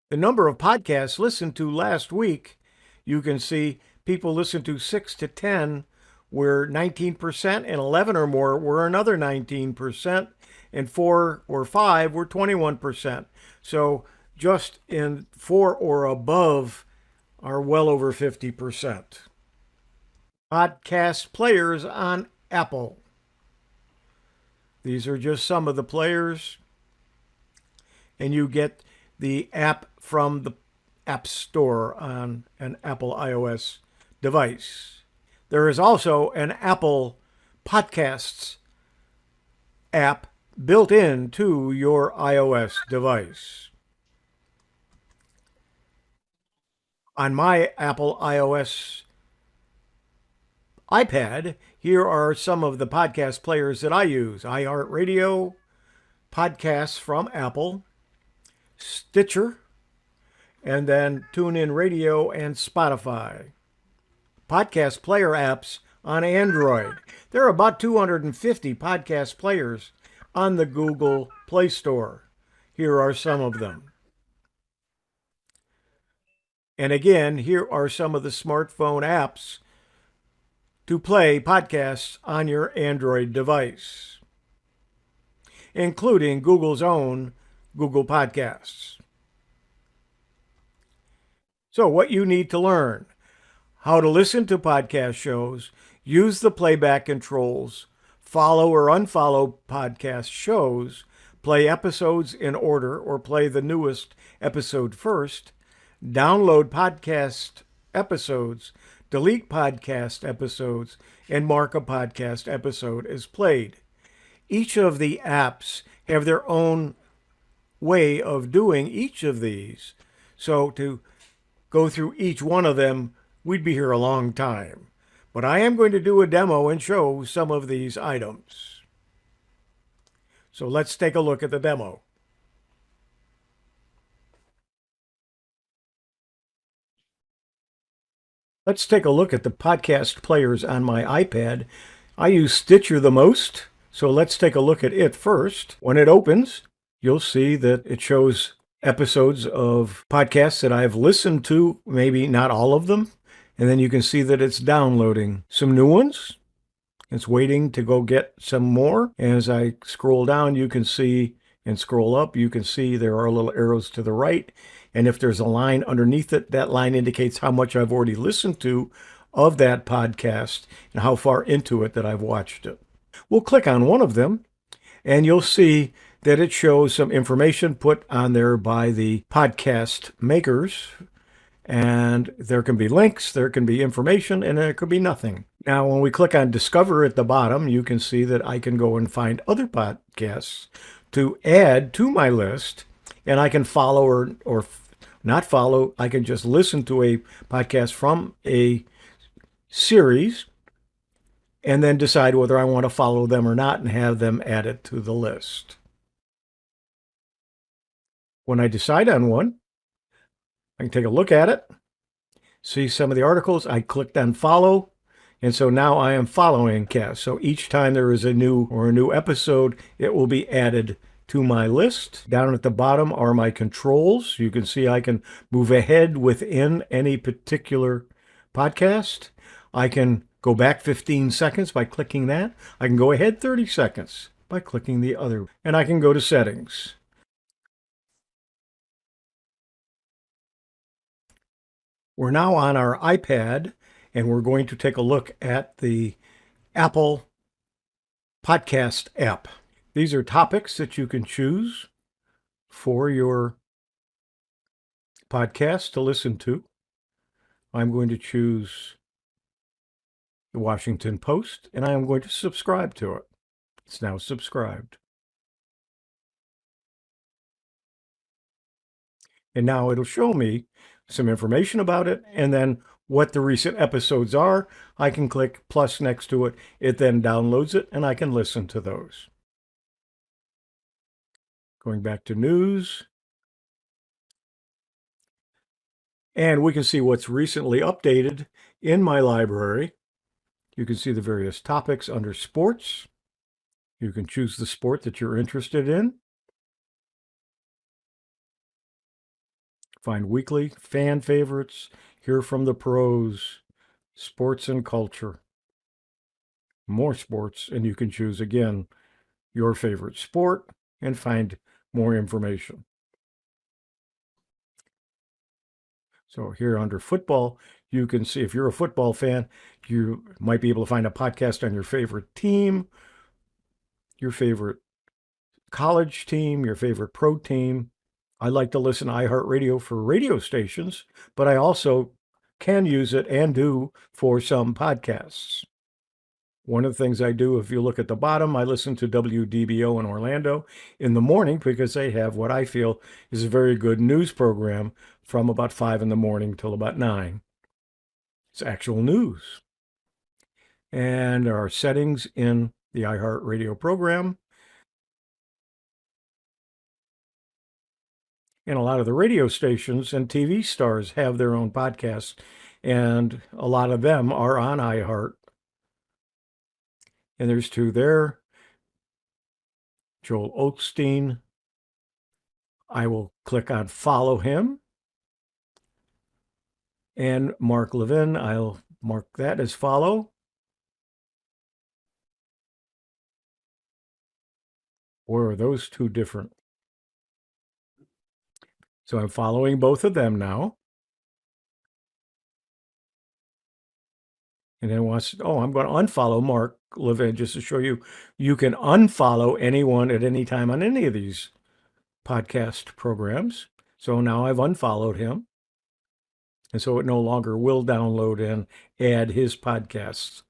The number of podcasts listened to last week, you can see people listened to 6 to 10 were 19%, and 11 or more were another 19%, and 4 or 5 were 21%. So just in 4 or above are well over 50%. Podcast players on Apple. These are just some of the players, and you get the app from the App Store on an Apple iOS device. There is also an Apple Podcasts app built into your iOS device. On my Apple iOS iPad, here are some of the podcast players that I use: iHeartRadio, podcasts from Apple, Stitcher, and then TuneIn Radio and Spotify. podcast player apps on Android. There are about 250 podcast players on the Google Play Store. Here are some of them. And again, here are some of the smartphone apps to play podcasts on your Android device, including Google's own Google Podcasts. So, what you need to learn: how to listen to podcast shows, use the playback controls, follow or unfollow podcast shows, play episodes in order or play the newest episode first, download podcast episodes, delete podcast episodes, and mark a podcast episode as played. Each of the apps have their own way of doing each of these. So to go through each one of them, we'd be here a long time. But I am going to do a demo and show some of these items. So let's take a look at the demo. Let's take a look at the podcast players on my iPad. I use Stitcher the most, so let's take a look at it first. When it opens, you'll see that it shows episodes of podcasts that I've listened to, maybe not all of them. And then you can see that it's downloading some new ones. It's waiting to go get some more. As I scroll down, you can see, and scroll up, you can see there are little arrows to the right. And if there's a line underneath it, that line indicates how much I've already listened to of that podcast and how far into it that I've watched it. We'll click on one of them, and you'll see that it shows some information put on there by the podcast makers. And there can be links, there can be information, and there could be nothing. Now, when we click on Discover at the bottom, you can see that I can go and find other podcasts to add to my list, and I can follow or not follow. I can just listen to a podcast from a series and then decide whether I want to follow them or not and have them added to the list. When I decide on one, I can take a look at it, see some of the articles. I clicked on follow, and so now I am following cast. So each time there is a new episode, it will be added to my list. Down at the bottom are my controls. You can see I can move ahead within any particular podcast. I can go back 15 seconds by clicking that. I can go ahead 30 seconds by clicking the other. And I can go to settings. We're now on our iPad, and we're going to take a look at the Apple Podcast app. These are topics that you can choose for your podcast to listen to. I'm going to choose the Washington Post, and I am going to subscribe to it. It's now subscribed. And now it'll show me some information about it, and then what the recent episodes are. I can click plus next to it. It then downloads it, and I can listen to those. Going back to news. And we can see what's recently updated in my library. You can see the various topics under sports. You can choose the sport that you're interested in. Find weekly fan favorites, hear from the pros, sports and culture, more sports, and you can choose again your favorite sport and find more information. So here under football, you can see if you're a football fan, you might be able to find a podcast on your favorite team, your favorite college team, your favorite pro team. I like to listen to iHeartRadio for radio stations, but I also can use it and do for some podcasts. One of the things I do, if you look at the bottom, I listen to WDBO in Orlando in the morning because they have what I feel is a very good news program from about 5 in the morning till about 9. It's actual news. And there are settings in the iHeartRadio program. And a lot of the radio stations and TV stars have their own podcasts. and a lot of them are on iHeart. And there's two there. Joel Osteen. I will click on follow him. And Mark Levin, I'll mark that as follow. Or are those two different? So I'm following both of them now. And then I'm going to unfollow Mark Levin just to show you, you can unfollow anyone at any time on any of these podcast programs. So now I've unfollowed him. And so it no longer will download and add his podcasts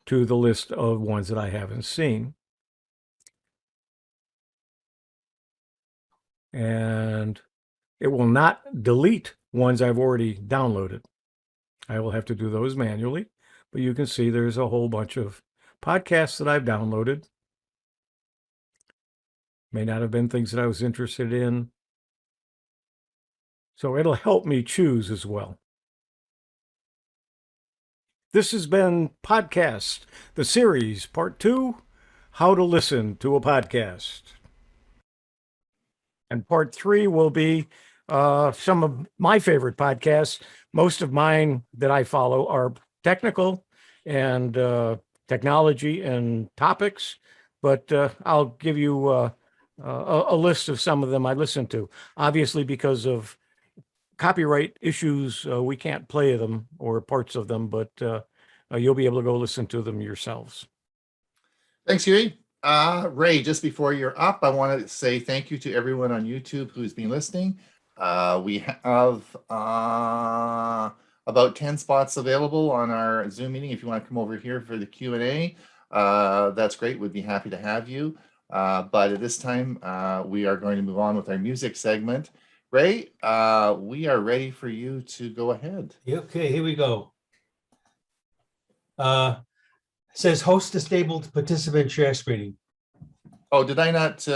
to the list of ones that I haven't seen. And it will not delete ones I've already downloaded. I will have to do those manually. But you can see there's a whole bunch of podcasts that I've downloaded. May not have been things that I was interested in. So it'll help me choose as well. This has been Podcast, the series, part 2, How to Listen to a Podcast. And part 3 will be some of my favorite podcasts. Most of mine that I follow are technical and technology and topics, but I'll give you a list of some of them I listen to. Obviously, because of copyright issues, we can't play them or parts of them, but you'll be able to go listen to them yourselves. Thanks, Huey. Ray, just before you're up, I want to say thank you to everyone on YouTube who's been listening. We have about 10 spots available on our Zoom meeting. If you want to come over here for the Q&A, that's great. We'd be happy to have you. But at this time, we are going to move on with our music segment. Ray, we are ready for you to go ahead. Okay, here we go. It says host disabled participant share screening. Oh, did I not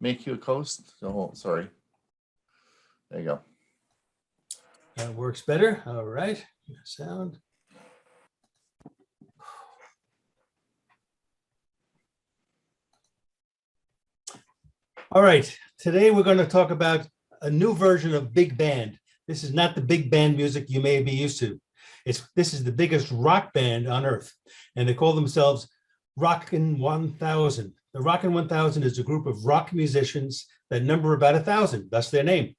make you a host? Oh, sorry. There you go. That works better. All right. Sound. All right. Today we're going to talk about a new version of big band. This is not the big band music you may be used to. This is the biggest rock band on earth, and they call themselves Rockin' 1000. The Rockin' 1000 is a group of rock musicians that number about 1,000, thus their name.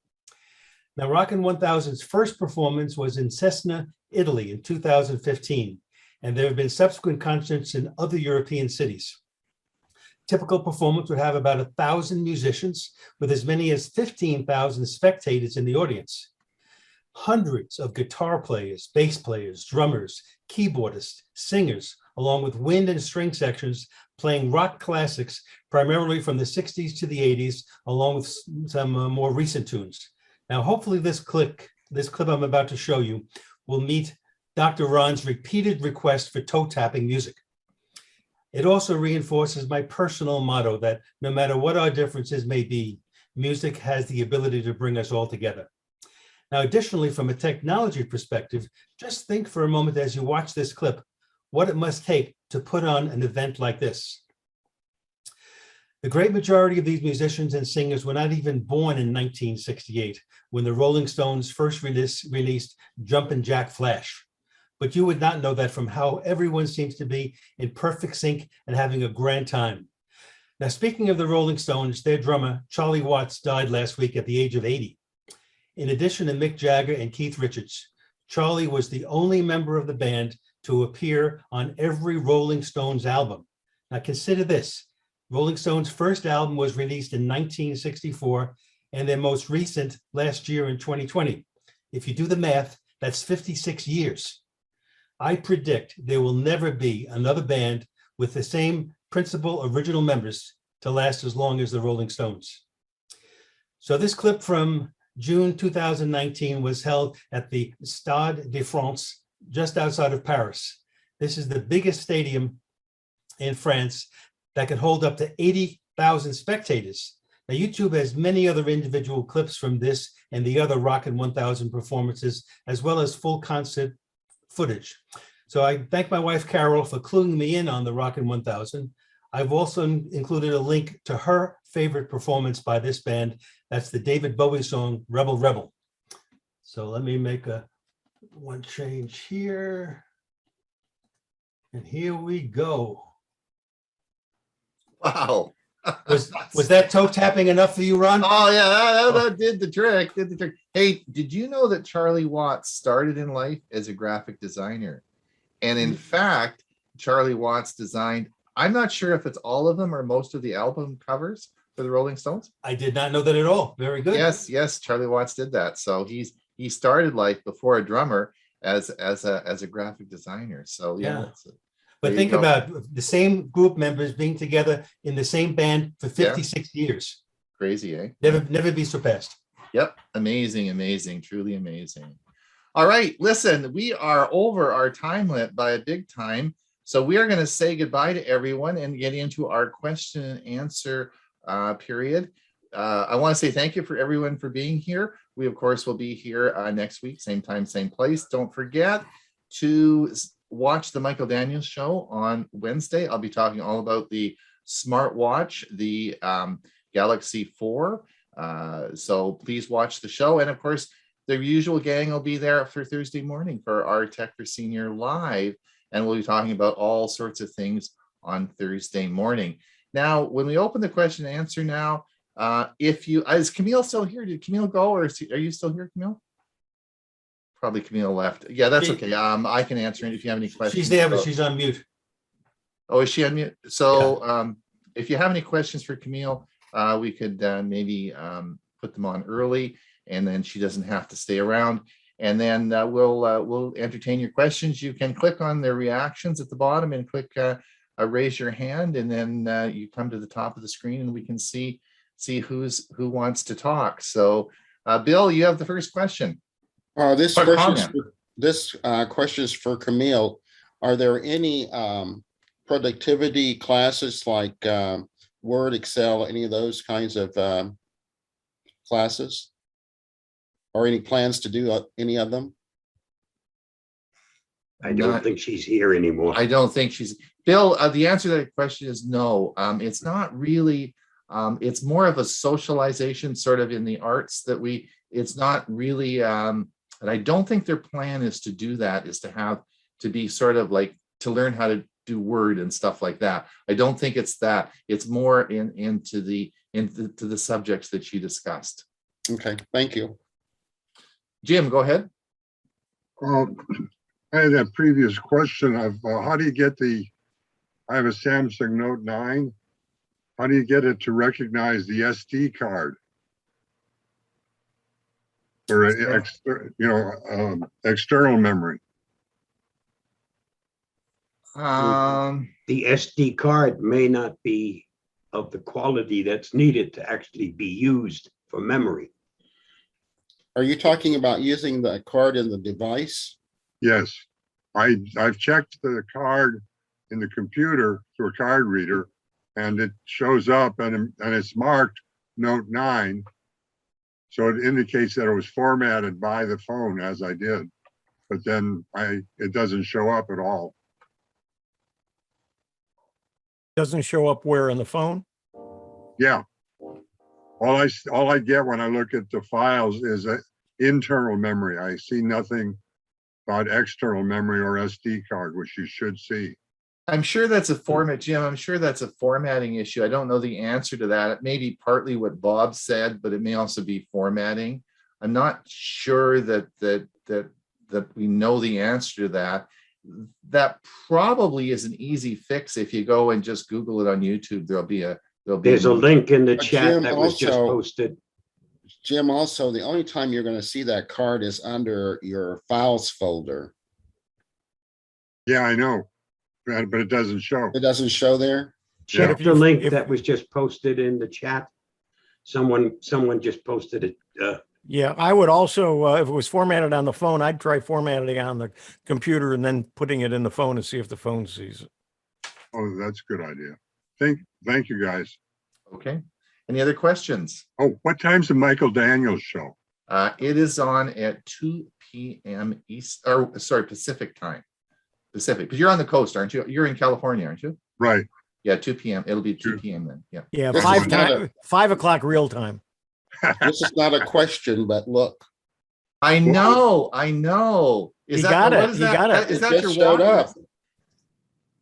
Now, Rockin' 1000's first performance was in Cesena, Italy in 2015, and there have been subsequent concerts in other European cities. Typical performance would have about 1,000 musicians with as many as 15,000 spectators in the audience. Hundreds of guitar players, bass players, drummers, keyboardists, singers, along with wind and string sections playing rock classics, primarily from the 60s to the 80s, along with some more recent tunes. Now, hopefully this clip I'm about to show you will meet Dr. Ron's repeated request for toe tapping music. It also reinforces my personal motto that no matter what our differences may be, music has the ability to bring us all together. Now, additionally, from a technology perspective, just think for a moment as you watch this clip, what it must take to put on an event like this. The great majority of these musicians and singers were not even born in 1968, when the Rolling Stones first released Jumpin' Jack Flash. But you would not know that from how everyone seems to be in perfect sync and having a grand time. Now, speaking of the Rolling Stones, their drummer, Charlie Watts, died last week at the age of 80. In addition to Mick Jagger and Keith Richards, Charlie was the only member of the band to appear on every Rolling Stones album. Now, consider this. Rolling Stones' first album was released in 1964, and their most recent last year in 2020. If you do the math, that's 56 years. I predict there will never be another band with the same principal original members to last as long as the Rolling Stones. So this clip from June 2019 was held at the Stade de France, just outside of Paris. This is the biggest stadium in France that can hold up to 80,000 spectators. Now, YouTube has many other individual clips from this and the other Rockin' 1000 performances, as well as full concert footage. So I thank my wife, Carol, for cluing me in on the Rockin' 1000. I've also included a link to her favorite performance by this band. That's the David Bowie song, Rebel Rebel. So let me make one change here. And here we go. Wow. Was that toe tapping enough for you, Ron? Oh yeah, that did the trick. Hey, did you know that Charlie Watts started in life as a graphic designer? And in fact, Charlie Watts designed, I'm not sure if it's all of them or most of the album covers for the Rolling Stones. I did not know that at all. Very good. Yes, Charlie Watts did that. So he started life before a drummer as a graphic designer. So yeah. But think about the same group members being together in the same band for 56 years. Crazy, eh? Never be surpassed. Yep. Amazing, truly amazing. All right, listen, we are over our time limit by a big time. So we are going to say goodbye to everyone and get into our question and answer period. I want to say thank you for everyone for being here. We, of course, will be here next week, same time, same place. Don't forget to watch the Michael Daniels show on Wednesday. I'll be talking all about the smartwatch, the Galaxy 4. So please watch the show. And of course, the usual gang will be there for Thursday morning for our Tech for Senior Live. And we'll be talking about all sorts of things on Thursday morning. Now, when we open the question and answer now, is Camille still here? Did Camille go, or are you still here, Camille? Probably Camille left. Yeah, that's okay. I can answer it if you have any questions. She's there, but she's on mute. Oh, is she on mute? So if you have any questions for Camille, we could maybe put them on early, and then she doesn't have to stay around. And then we'll entertain your questions. You can click on the reactions at the bottom and click raise your hand, and then you come to the top of the screen, and we can see who wants to talk. So, Bill, you have the first question. This question is for Camille. Are there any productivity classes like Word, Excel, any of those kinds of classes? Or any plans to do any of them? I don't think she's here anymore. I don't think she's. Bill, the answer to that question is no. It's not really. It's more of a socialization sort of in the arts it's not really. And I don't think their plan is to do that, is to be sort of like to learn how to do Word and stuff like that. I don't think it's that. It's more into the subjects that you discussed. Okay, thank you. Jim, go ahead. I had a previous question of how do you get I have a Samsung Note 9. How do you get it to recognize the SD card? Or external memory. The SD card may not be of the quality that's needed to actually be used for memory. Are you talking about using the card in the device? Yes, I've checked the card in the computer through a card reader, and it shows up and it's marked Note 9. So it indicates that it was formatted by the phone as I did, but then it doesn't show up at all. Doesn't show up where in the phone? Yeah. All I get when I look at the files is internal memory. I see nothing about external memory or SD card, which you should see. I'm sure that's a format, Jim. I'm sure that's a formatting issue. I don't know the answer to that. It may be partly what Bob said, but it may also be formatting. I'm not sure that we know the answer to that. That probably is an easy fix. If you go and just Google it on YouTube, there's a link in the chat Jim, that was just posted. Jim, also, the only time you're going to see that card is under your files folder. Yeah, I know. But it doesn't show. It doesn't show there? Check the link that was just posted in the chat. Someone just posted it. Yeah, I would also, if it was formatted on the phone, I'd try formatting on the computer and then putting it in the phone and see if the phone sees it. Oh, that's a good idea. Thank you, guys. Okay. Any other questions? Oh, what time's the Michael Daniels show? It is on at 2 p.m. Pacific time. Pacific, because you're on the coast, aren't you? You're in California, aren't you? Right. Yeah, 2 p.m. It'll be 2 p.m. then. Yeah. Yeah, This five is not time, 5 o'clock real time. This is not a question, but look, I know. You got it. What is You that? got it. Is It that just your showed watch? up.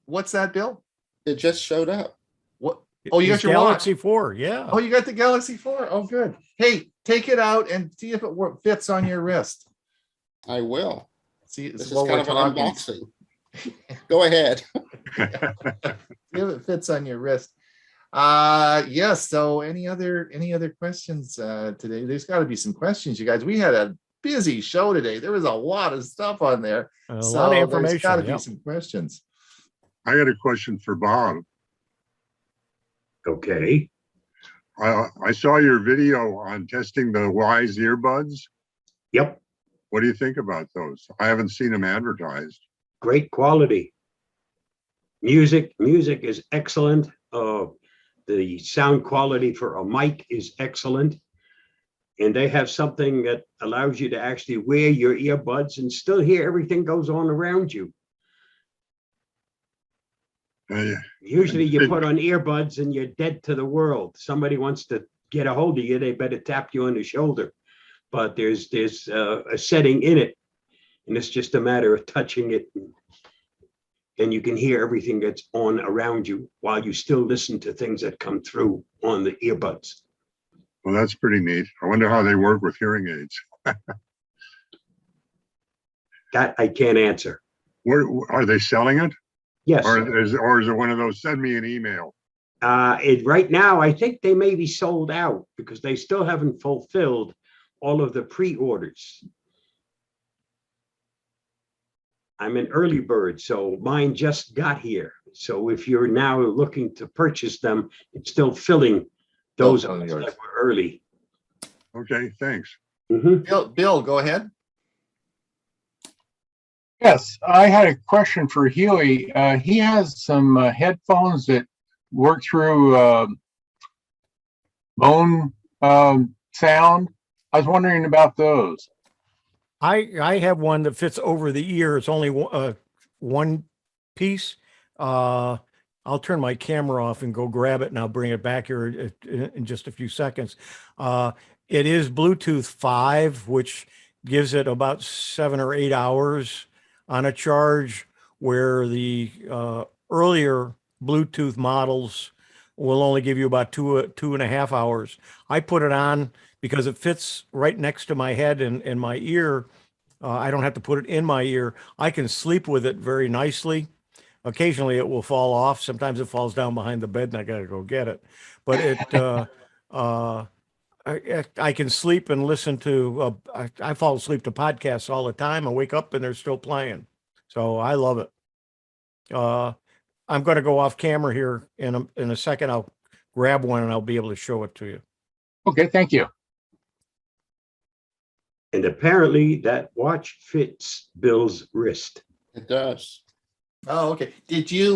What's that, Bill? it just showed up. What? Oh, you It's got your Galaxy watch. 4. Yeah. Oh, you got the Galaxy 4. Oh, good. Hey, take it out and see if it fits on your wrist. I will. See, This is while kind we're of an talking, unboxing. Go ahead. see if it fits on your wrist. Yes. So any other questions today? There's got to be some questions, you guys. We had a busy show today. There was a lot of stuff on there. A So lot of there's information. got to be Yep. some questions. I got a question for Bob. Okay. I saw your video on testing the Wise earbuds. Yep. What do you think about those? I haven't seen them advertised. Great quality. Music is excellent. The sound quality for a mic is excellent. And they have something that allows you to actually wear your earbuds and still hear everything goes on around you. Usually you put on earbuds and you're dead to the world. Somebody wants to get a hold of you, they better tap you on the shoulder. But there's a setting in it, and it's just a matter of touching it, and you can hear everything that's on around you while you still listen to things that come through on the earbuds. Well, that's pretty neat. I wonder how they work with hearing aids. That I can't answer. Where are they selling it? Yes. Or is it one of those, send me an email? Right now, I think they may be sold out because they still haven't fulfilled all of the pre-orders. I'm an early bird, so mine just got here. So if you're now looking to purchase them, it's still filling those Still filling that yours. were early. Okay, thanks. Mhm. Bill, go ahead. Yes, I had a question for Hewie. He has some headphones that work through bone sound. I was wondering about those. I have one that fits over the ear. It's only one piece. I'll turn my camera off and go grab it, and I'll bring it back here in just a few seconds. It is Bluetooth 5, which gives it about 7 or 8 hours on a charge, where the earlier Bluetooth models will only give you about 2.5 hours. I put it on because it fits right next to my head and my ear. I don't have to put it in my ear. I can sleep with it very nicely. Occasionally it will fall off. Sometimes it falls down behind the bed and I got to go get it. But I can sleep and listen to, I fall asleep to podcasts all the time. I wake up and they're still playing. So I love it. I'm going to go off camera here in a second. I'll grab one and I'll be able to show it to you. Okay, thank you. And apparently that watch fits Bill's wrist. It does. Oh, okay. Did you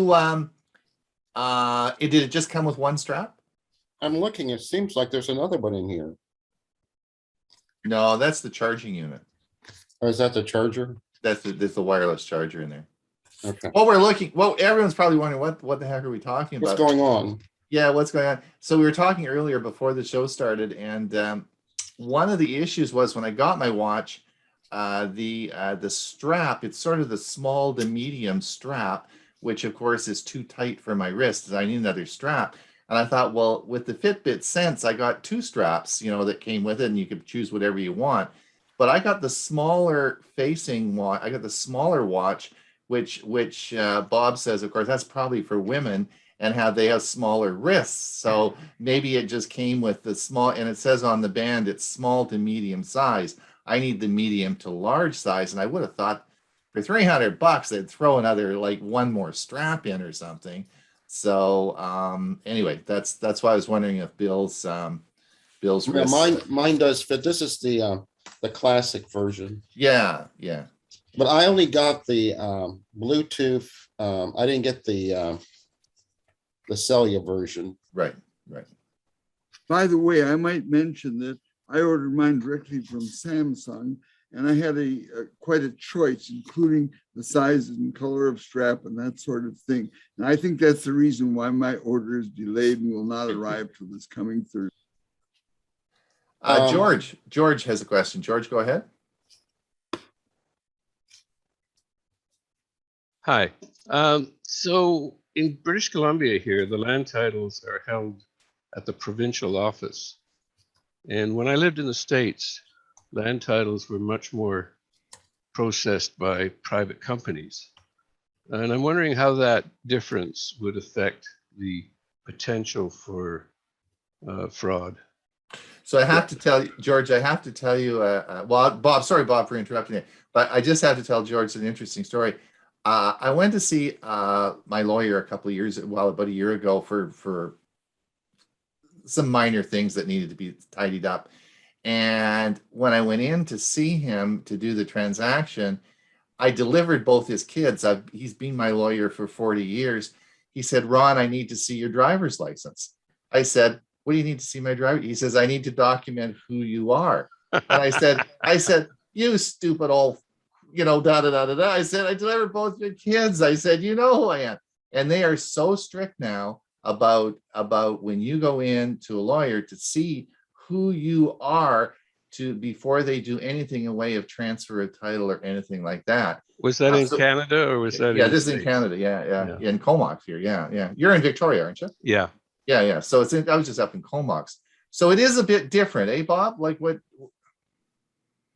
did it just come with one strap? I'm looking, it seems like there's another one in here. No, that's the charging unit. Or is that the charger? That's the wireless charger in there. Okay. Well, everyone's probably wondering what the heck are we talking about? What's going on? Yeah, what's going on? So we were talking earlier before the show started, and one of the issues was when I got my watch, the strap, it's sort of the small to medium strap, which of course is too tight for my wrist. I need another strap. And I thought, well, with the Fitbit Sense, I got 2 straps, that came with it, and you could choose whatever you want. But I got the smaller facing watch. I got the smaller watch, which Bob says, of course, that's probably for women, and how they have smaller wrists. So maybe it just came with the small, and it says on the band it's small to medium size. I need the medium to large size, and I would have thought for $300 they'd throw another like one more strap in or something. So anyway, that's why I was wondering if Bill's Yeah, wrist. mine does fit. This is the classic version. Yeah. But I only got the Bluetooth. I didn't get the cellular version. Right. By the way, I might mention that I ordered mine directly from Samsung, and I had quite a choice, including the size and color of strap and that sort of thing. And I think that's the reason why my order is delayed and will not arrive till this coming Thursday. George has a question. George, go ahead. Hi. So in British Columbia here, the land titles are held at the provincial office. And when I lived in the States, land titles were much more processed by private companies. And I'm wondering how that difference would affect the potential for fraud. So I have to tell you, George, well, Bob, sorry, Bob, for interrupting you, but I just have to tell George an interesting story. I went to see my lawyer about a year ago for some minor things that needed to be tidied up. And when I went in to see him to do the transaction, I delivered both his kids. He's been my lawyer for 40 years. He said, Ron, I need to see your driver's license. I said, what do you need to see my driver? He says, I need to document who you are. And I said, you stupid old, da, da, da, da, da. I said, I delivered both your kids. I said, you know who I am. And they are so strict now about when you go in to a lawyer to see who you are before they do anything in way of transfer of title or anything like that. Was that in Canada or was that this is in Canada. Yeah. In Comox here. Yeah. You're in Victoria, aren't you? Yeah. Yeah. So I was just up in Comox. So it is a bit different, eh, Bob? Like what?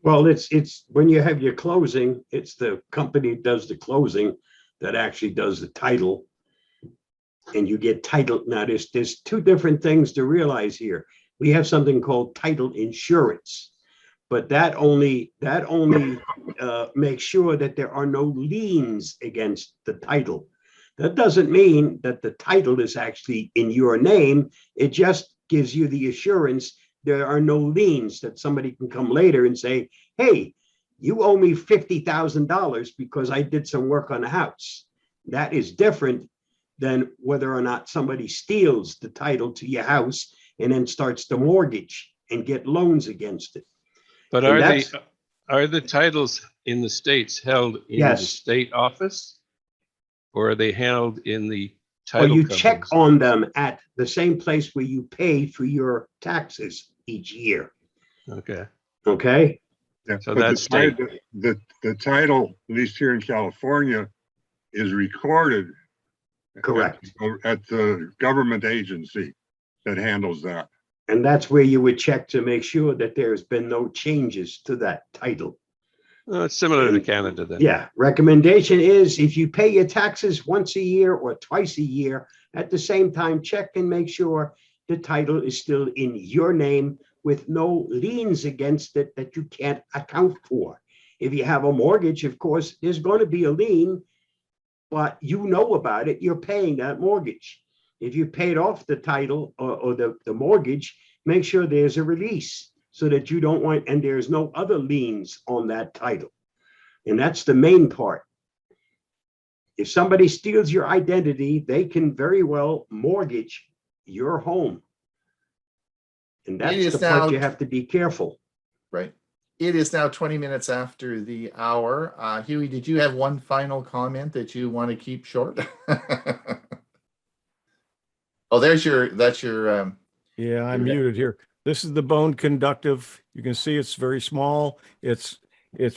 Well, it's when you have your closing, it's the company that does the closing that actually does the title. And you get title. Now, there's two different things to realize here. We have something called title insurance, but that only makes sure that there are no liens against the title. That doesn't mean that the title is actually in your name. It just gives you the assurance there are no liens, that somebody can come later and say, hey, you owe me $50,000 because I did some work on the house. That is different than whether or not somebody steals the title to your house and then starts the mortgage and get loans against it. But are the titles in the States held in the state office, or are they held in the title Well, you companies? check on them at the same place where you pay for your taxes each year. Okay. Yeah, So but that's the title, at least here in California, is recorded. Correct. At the government agency that handles that. And that's where you would check to make sure that there's been no changes to that title. It's similar to Canada then. Yeah. Recommendation is if you pay your taxes once a year or twice a year, at the same time, check and make sure the title is still in your name with no liens against it that you can't account for. If you have a mortgage, of course, there's going to be a lien, but you know about it. You're paying that mortgage. If you paid off the title or the mortgage, make sure there's a release so that you don't want, and there's no other liens on that title. And that's the main part. If somebody steals your identity, they can very well mortgage your home. And that's the part you have to be careful. Right. It is now 20 minutes after the hour. Hewie, did you have one final comment that you want to keep short? Oh, that's your. Yeah, I'm muted here. This is the bone conductive. You can see it's very small. It's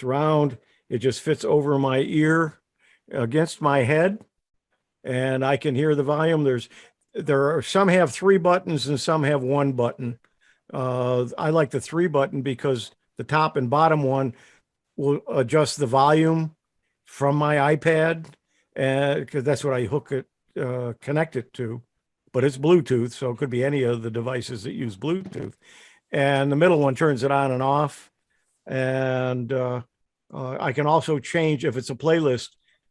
round. It just fits over my ear against my head, and I can hear the volume. There are some have 3 buttons and some have 1 button. I like the 3 button because the top and bottom one will adjust the volume from my iPad, and because that's what I connect it to. But it's Bluetooth, so it could be any of the devices that use Bluetooth. And the middle one turns it on and off. And I can also change, if it's a playlist,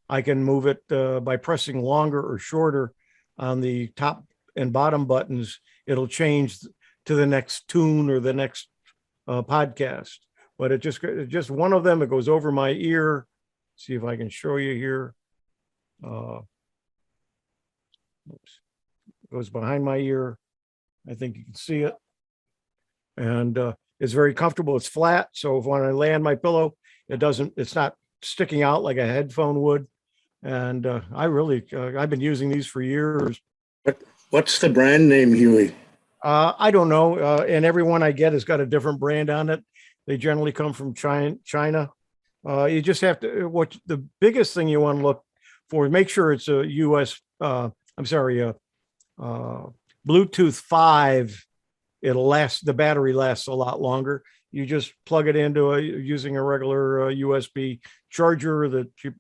I can move it by pressing longer or shorter on the top and bottom buttons. It'll change to the next tune or the next podcast. But it just one of them, it goes over my ear. See if I can show you here. Oops. Goes behind my ear, I think you can see it. And it's very comfortable. It's flat. So if when I lay on my pillow, it's not sticking out like a headphone would. And I've been using these for years. What's the brand name, Hewie? I don't know. And every one I get has got a different brand on it. They generally come from China. You just have to, what the biggest thing you want to look for, make sure it's a Bluetooth 5. It'll last, the battery lasts a lot longer. You just plug it into using a regular USB charger that you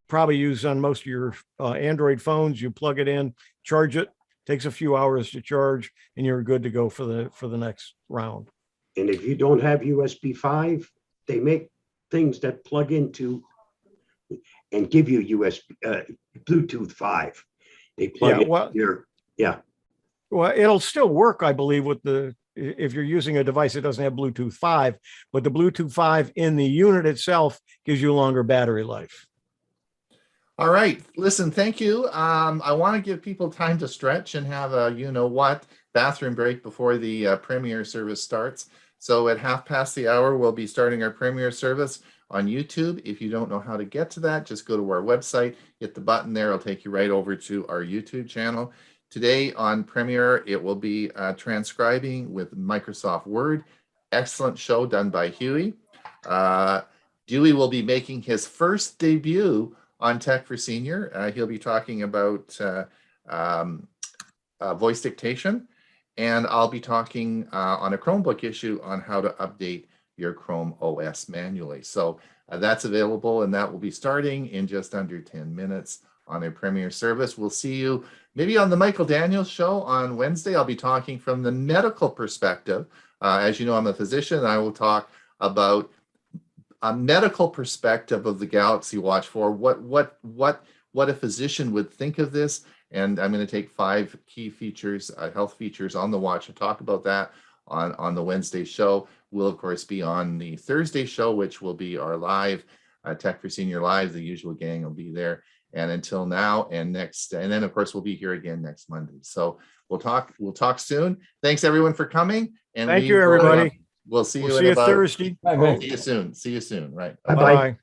probably use on most of your Android phones. You plug it in, charge it, takes a few hours to charge, and you're good to go for the next round. And if you don't have USB 5, they make things that plug into and give you Bluetooth 5. They plug Well, it'll still work, I believe, if you're using a device that doesn't have Bluetooth 5, but the Bluetooth 5 in the unit itself gives you longer battery life. All right, listen, thank you. I want to give people time to stretch and have a bathroom break before the premiere service starts. So at hour, we'll be starting our premiere service on YouTube. If you don't know how to get to that, just go to our website, hit the button there. It'll take you right over to our YouTube channel. Today on Premiere, it will be transcribing with Microsoft Word. Excellent show done by Hewie. Dewey will be making his first debut on Tech for Senior. He'll be talking about voice dictation. And I'll be talking on a Chromebook issue on how to update your Chrome OS manually. So that's available, and that will be starting in just under 10 minutes on a premiere service. We'll see you maybe on the Michael Daniels show on Wednesday. I'll be talking from the medical perspective. As you know, I'm a physician, and I will talk about a medical perspective of the Galaxy Watch 4. What a physician would think of this. And I'm going to take 5 key features, health features on the watch, and talk about that on the Wednesday show. We'll, of course, be on the Thursday show, which will be our live Tech for Senior Live. The usual gang will be there. And until now and then, of course, we'll be here again next Monday. So we'll talk soon. Thanks, everyone, for coming. And thank you, everybody. We'll see you Thursday. See you soon. Right. Bye-bye. Bye.